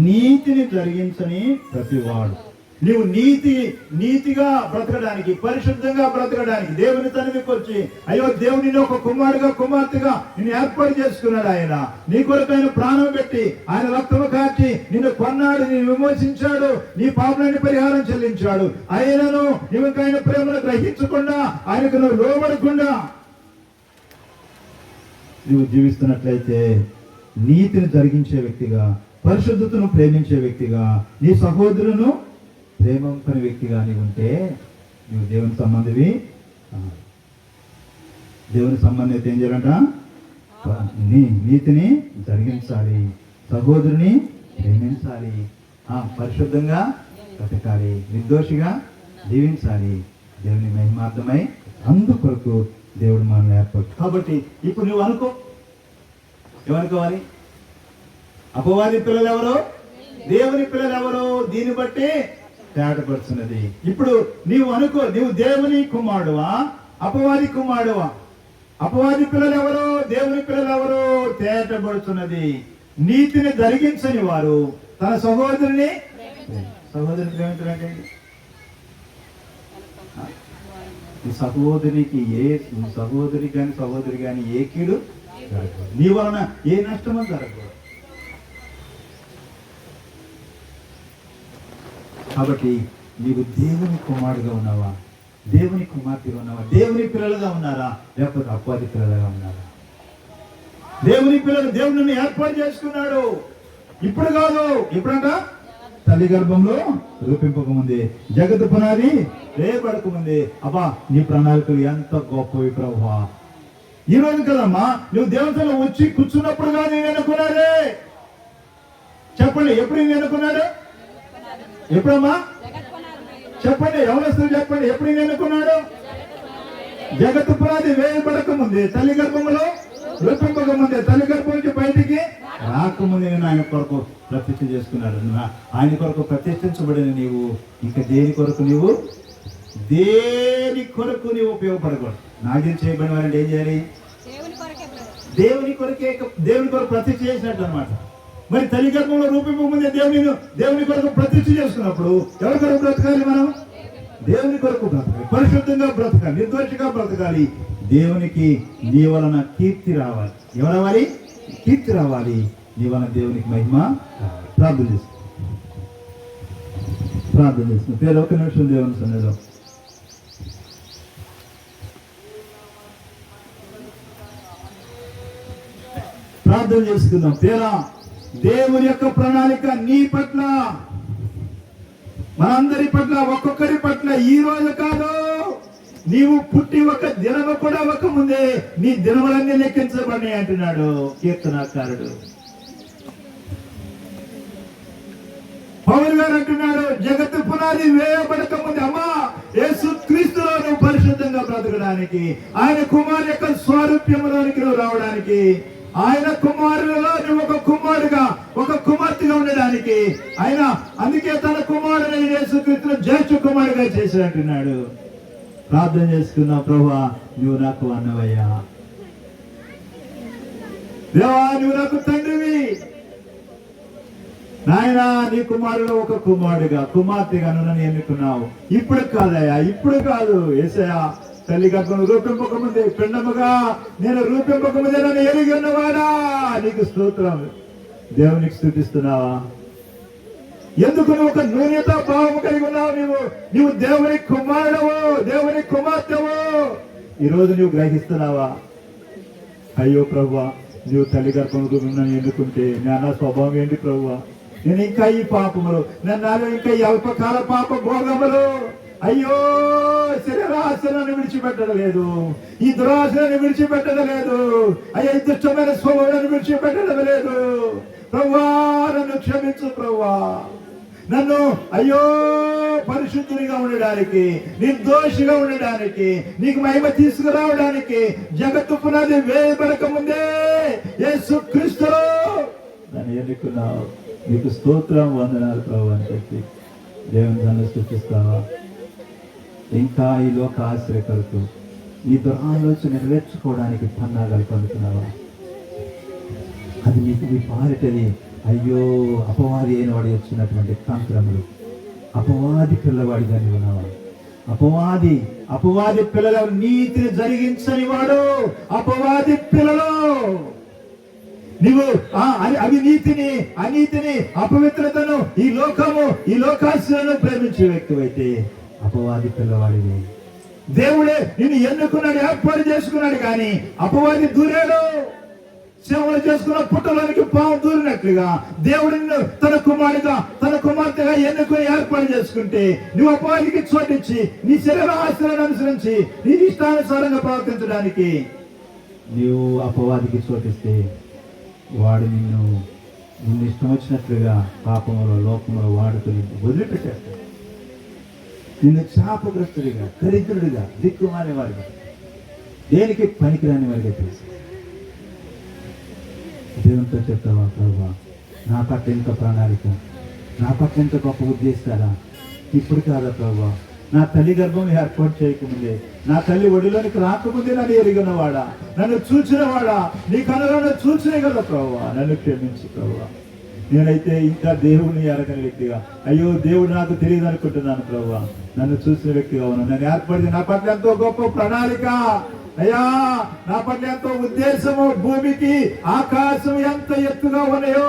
నీతిని జరిగించని ప్రతివాడు. నువ్వు నీతిగా బ్రతకడానికి, పరిశుద్ధంగా బ్రతకడానికి దేవుని సన్నిధికి వచ్చి, అయ్యో దేవుని ఒక కుమారుగా కుమార్తెగా నిన్ను ఏర్పాటు చేసుకున్నాడు. ఆయన నీ కొరకు ఆయన ప్రాణం పెట్టి ఆయన రక్తము కార్చి నిన్ను కొన్నాడు, నిన్ను విమోచించాడు, నీ పాపాన్ని పరిహారం చెల్లించాడు. ఆయనను నీకు ఆయన ప్రేమను గ్రహించకుండా, ఆయనకు నువ్వు లోబడకుండా నువ్వు జీవిస్తున్నట్లయితే నీతిని జరిగించే వ్యక్తిగా, పరిశుద్ధతను ప్రేమించే వ్యక్తిగా, నీ సహోదరును ప్రేమింపని వ్యక్తిగా నీవు ఉంటే నువ్వు దేవుని సంబంధివి. దేవుని సంబంధం అయితే ఏం చేయాలంట? నీతిని జరిగించాలి, సహోదరుని ప్రేమించాలి, పరిశుద్ధంగా బ్రతకాలి, నిర్దోషిగా జీవించాలి. దేవుని మహిమార్థమై అందుకొరకు దేవుడు మనల్ని ఏర్పాటు. కాబట్టి ఇప్పుడు నువ్వు ఏమనుకోవాలి? అపవాది పిల్లలు ఎవరో, దేవుని పిల్లలు ఎవరో, దీన్ని బట్టి తేటపడుతున్నది. ఇప్పుడు నీవు అనుకో, నీవు దేవుని కుమారుడువా, అపవాది కుమారుడువా? అపవాది పిల్లలు ఎవరో, దేవుని పిల్లలు ఎవరో తేటపడుతున్నది. నీతిని జరిగించని వారు, తన సహోదరుని సహోదరి ప్రేమించడండి. ఈ సహోదరికి కానీ సహోదరి కానీ ఏ కీడు జరగకూడదు, నీ వలన ఏ నష్టమో జరగకూడదు. కాబట్టి నీవు దేవుని కుమారుడుగా ఉన్నావా, దేవుని కుమార్తెగా ఉన్నావా, దేవుని పిల్లలుగా ఉన్నారా, లేకపోతే అపవాది పిల్లలుగా ఉన్నారా? దేవుని పిల్లలు దేవుడిని ఏర్పాటు చేసుకున్నాడు. ఇప్పుడు కాదు, ఎప్పుడంట తల్లి గర్భంలో రూపింపకముందే, జగత్తు పునాది వేయబడకముందే. అబ్బా నీ ప్రణాళికలు ఎంత గొప్పవి ప్రభువా. ఈ రోజు కదమ్మా నువ్వు దేవతలో వచ్చి కూర్చున్నప్పుడుగా నేను అనుకున్నాడే. చెప్పండి, ఎప్పుడు నేను అనుకున్నాడు? ఎప్పుడమ్మా చెప్పండి, ఎవరొస్తారు చెప్పండి, ఎప్పుడు నేను అనుకున్నాడు? జగత్తు పునాది వేయబడక ముందే, తల్లి గర్భంలో రూపింపక ముందే, తల్లి గర్భం నుంచి బయటికి రాకముందే నేను ఆయన కొరకు ప్రతిష్ఠ చేసుకున్నాడు. ఆయన కొరకు ప్రతిష్ఠించబడిన నీవు ఇంకా దేని కొరకు నీవు ఉపయోగపడకూడదు. నాశనం చేయబడిన వారిని ఏం చేయాలి? దేవుని కొరకు ప్రతిష్ఠ చేసినట్టు అనమాట. మరి తల్లి గర్భంలో రూపింపక ముందే దేవుని కొరకు ప్రతిష్ఠ చేసుకున్నప్పుడు ఎవరి కొరకు బ్రతకాలి? మనం దేవుని కొరకు బ్రతకాలి, పరిశుద్ధంగా బ్రతకాలి, నిర్దోషిగా బ్రతకాలి. దేవునికి నీ వలన కీర్తి రావాలి. ఎవరవాలి? కీర్తి రావాలి. నీ వలన దేవునికి మహిమ. ప్రార్థన చేస్తున్నాం పేరు. ఒక నిమిషం దేవుని సన్నిధిలో ప్రార్థన చేసుకుందాం. పేరా దేవుని యొక్క ప్రణాళిక నీ పట్ల, మనందరి పట్ల, ఒక్కొక్కరి పట్ల ఈ రోజు కాదు, నీవు పుట్టి ఒక దినము కూడా ఒక ముందే నీ దినములన్నీ లెక్కించబడి అంటున్నాడు కీర్తనాకారుడు. పౌలు గారు అంటున్నాడు, జగత్తు పునాది వేయబడక ముందే అమ్మా యేసు క్రీస్తులో నువ్వు పరిశుద్ధంగా బ్రతకడానికి, ఆయన కుమారు యొక్క స్వారూప్యములోనికి నువ్వు రావడానికి, ఆయన కుమారులలో నువ్వు ఒక కుమారుడుగా, ఒక కుమార్తెగా ఉండడానికి ఆయన అందుకే తన కుమారుడైన యేసుక్రీస్తును జ్యేష్ఠ కుమారుడుగా చేశాడంటున్నాడు. ప్రార్థన చేసుకున్నా, ప్రభువా నువ్వు నాకు అన్నవయ్యా, దేవా నువ్వు నాకు తండ్రివి, నాయనా నీ కుమారుడు ఒక కుమారుడుగా, కుమార్తెగా నన్ను ఎన్నుకున్నావు. ఇప్పుడు కాదయ్యా, ఇప్పుడు కాదు యేసయ్యా, తల్లి గర్భంలో రూపింపకముందే, పిండముగా నేను రూపింపకముందే నన్ను ఎరిగి ఉన్నవాడా, నీకు స్తోత్రం. దేవునికి స్తుతిస్తున్నావా? ఎందుకు నువ్వు ఒక నూనెతో భావము కలిగి ఉన్నావు? నువ్వు దేవుని కుమారుడవు, దేవుని కుమార్తెవు. ఈరోజు నువ్వు గ్రహిస్తున్నావా? అయ్యో ప్రభువా, నువ్వు తల్లి గర్భంలో నన్ను ఎన్నుకుంటే నా స్వభావం ఏంటి ప్రభువా? నేను ఇంకా ఈ పాపములు, నాలో ఇంకా ఈ అల్పకాల పాప భోగములు, అయ్యో శరీరాశలను విడిచిపెట్టడం లేదు, ఈ దురాశలను విడిచిపెట్టడం లేదు, అయ్యో దుష్టమైన స్వభావాలను విడిచిపెట్టడం లేదు. ప్రభువా నన్ను క్షమించు ప్రభువా, నన్ను అయ్యో పరిశుద్ధునిగా ఉండడానికి, నిర్దోషిగా ఉండడానికి, నీకు మహిమ తీసుకురావడానికి జగత్తు పునాది వేయబడక ముందే యేసు క్రీస్తులో నన్ను ఎన్నుకున్నావు. నీకు స్తోత్రం, వందనాలు ప్రభు అని చెప్పి దేవుని నన్ను స్తుతిస్తావా? ఇంకా ఈ లోక ఆశ్రయ కొరకు నీ దురాలోచన నెరవేర్చుకోవడానికి పన్నాగాలు పొందుతున్నావా? అది నీకు మీ పారిటది. అయ్యో అపవాది అయిన వాడి వచ్చినటువంటి తంత్రములు, అపవాది పిల్లవాడిగా నీవు ఉన్నావా? అపవాది పిల్లల నీతిని జరిగించని వాడు అపవాది పిల్లలు. నీవు అవినీతిని, అనీతిని, అపవిత్రతను, ఈ లోకాశలను ప్రేమించే వ్యక్తివైతే అపవాది పిల్లవాడివి. దేవుడే నిన్ను ఎన్నుకున్నాడు, ఏర్పాటు చేసుకున్నాడు, కానీ అపవాది దూరాడు. సేవలు చేసుకున్న పుట్టలోనికి పాము దూరినట్లుగా దేవుడు నిన్ను తన కుమారుడిగా, తన కుమార్తెగా ఎన్నుకుని ఏర్పాటు చేసుకుంటే నువ్వు అపవాదికి చోటిచ్చి నీ శరీర ఆశలను అనుసరించి నీ ఇష్టానుసారంగా ప్రవర్తించడానికి నీవు అపవాదికి చోటిస్తే వాడు నిన్ను ఇష్టం వచ్చినట్లుగా పాపంలో, లోకంలో వాడుకుని వదిలిపెట్టాడు. నిన్ను శాపగ్రస్తుడిగా, దరిద్రుడిగా, దిక్కుమానే వారిగా, దేనికి పనికిరాని వారిగా తెలుసు. దేవునితో చెప్తావా? ప్రభువా నా పట్ల ఎంత ప్రణాళిక, నా పట్ల ఎంత గొప్ప ఉద్దేశాలా? ఇప్పుడు కాదా ప్రభువా? నా తల్లి గర్భం ఏర్పాటు చేయకముందే, నా తల్లి ఒడిలోనికి రాకముందే నన్ను ఎరిగినవాడా, నన్ను చూచినవాడా, నీ కనులను చూచినే కదా ప్రభువా, నన్ను క్షమించు ప్రభువా. నేనైతే ఇంకా దేవుడిని ఎరగని వ్యక్తిగా, అయ్యో దేవుడు నాకు తెలియదు అనుకుంటున్నాను ప్రభువా. నన్ను చూసిన వ్యక్తిగా ఉన్నాను. నన్ను ఏర్పడింది నా పట్ల ఎంతో గొప్ప ప్రణాళిక అయ్యా, నా పట్ల ఎంతో ఉద్దేశము. భూమికి ఆకాశం ఎంత ఎత్తుగా ఉన్నాయో,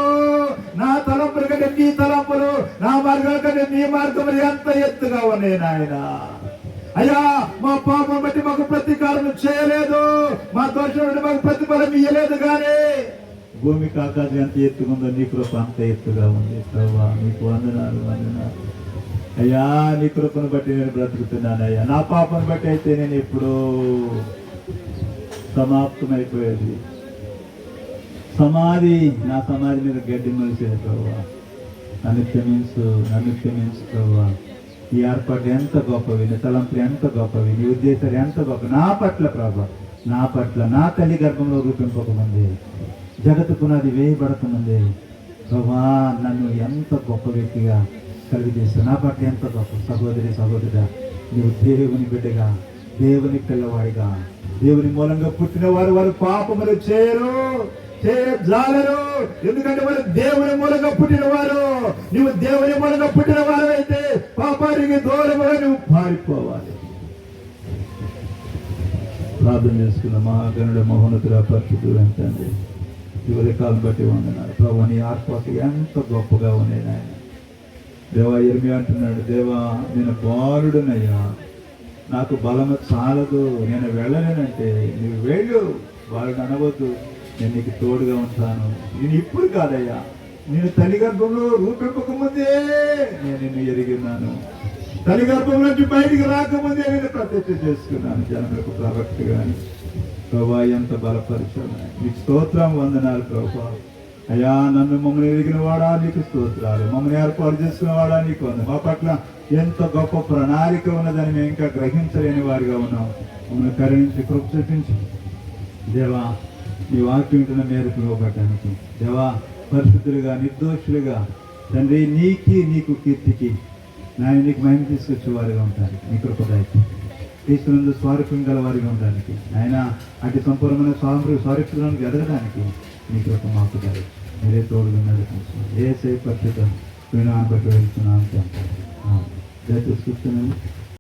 నా తలంపుల కంటే నీ తలంపులు, నా మార్గాల కంటే నీ మార్గములు ఎంత ఎత్తుగా ఉన్నాయి నాయన. అయ్యా, మా పాపం బట్టి మాకు ప్రతీకారం చేయలేదు, మా దోషం బట్టి మాకు ప్రతిఫలం ఇయ్యలేదు, కానీ భూమికి ఆకాశం ఎంత ఎత్తుకుందో నీ కృప అంత ఎత్తుగా ఉంది ప్రభువా. నీకు వందనాలు, వందనాలు అయ్యా. నీ కృపను బట్టి నేను బ్రతుకుతున్నాను అయ్యా. నా పాపను బట్టి అయితే నేను ఎప్పుడూ సమాప్తమైపోయేది. నా సమాధి మీద గడ్డి మొలిసేది ప్రభువా. నన్ను క్షమించు ప్రభువా. ఈ ఏర్పాటు ఎంత గొప్పవి, నీ తలంపులు ఎంత గొప్పవి, నీ ఉద్దేశాలు ఎంత గొప్ప. నా పట్ల ప్రభా, నా పట్ల నా తల్లి గర్భంలో రూపింపకముందే, జగత్తు పునాది వేయబడకముందే ప్రభా నన్ను ఎంత గొప్ప వ్యక్తిగా కలిగి చేస్తావు. నా పట్ల ఎంత గొప్ప సహోదరుడా, నీవు దేవుని బిడ్డగా, దేవుని పిల్లవాడిగా, దేవుని మూలంగా పుట్టిన వారు పాపములు చేయజాలరు. ఎందుకంటే వారు దేవుని మూలంగా పుట్టిన వారు. నువ్వు దేవుని మూలంగా పుట్టిన వారు అయితే పాపానికి దూరముగా నువ్వు పారిపోవాలి. ప్రార్థన చేసుకున్న మహాగణుడ మహోన్నతుడ పరిశుద్ధుడు ఏంటండి, చివరి కాలం బట్టి వందనాలు ప్రభు. నీ ఆత్మకు ఎంత గొప్పగా ఉన్నాయి నాయన. దేవా, ఇర్మియా అంటున్నాడు, దేవా నేను బాలుడునయ్యా, నాకు బలము చాలదు, నేను వెళ్ళలేనంటే నువ్వు వెళ్ళు, బాలుడు అనవద్దు, నేను నీకు తోడుగా ఉంటాను. నేను ఇప్పుడు కాదయ్యా, నేను తల్లి గర్భంలో రూపింపకముందే నేను నిన్ను ఎరిగినాను, తల్లి గర్భం నుంచి బయటికి రాకముందే నేను ప్రత్యక్ష చేసుకున్నాను జనములకు ప్రవక్త గాని. ప్రభా ఎంత బలపరిచాను, నీకు స్తోత్రం, వందనాలు ప్రభా. అయ్యా, నన్ను మమ్మల్ని ఎరిగిన వాడా నీకు స్తోత్రాలు, మమ్మల్ని ఏర్పాటు చేసుకున్న వాడా నీకు వందనాలు. మా పట్ల ఎంత గొప్ప ప్రణాళిక ఉన్నదని మేము ఇంకా గ్రహించలేని వారిగా ఉన్నాం. మమ్మల్ని కరుణించి కృప చూపించి దేవా, నీ వాక్యం వింటున్న మేరకు ఇవ్వబడటానికి దేవా, పరిశుద్ధులుగా నిర్దోషులుగా తండ్రి నీకు కీర్తికి నాయన నీకు మహిమ తీసుకొచ్చే వారిగా ఉంటానికి నీ కృపదాయికి, క్రీస్తునందు స్వారూప్యం గల వారిగా ఉండడానికి ఆయన అటు సంపూర్ణమైన స్వారూప్యానికి ఎదగడానికి నీ కృప మాకు దాయి. మీరే తోడుగా నడిపించారు. ఏ సేపు పరిస్థితి వినాన్ని బట్టి వెళ్తున్నాను. దయచేసి కూర్చున్నాను.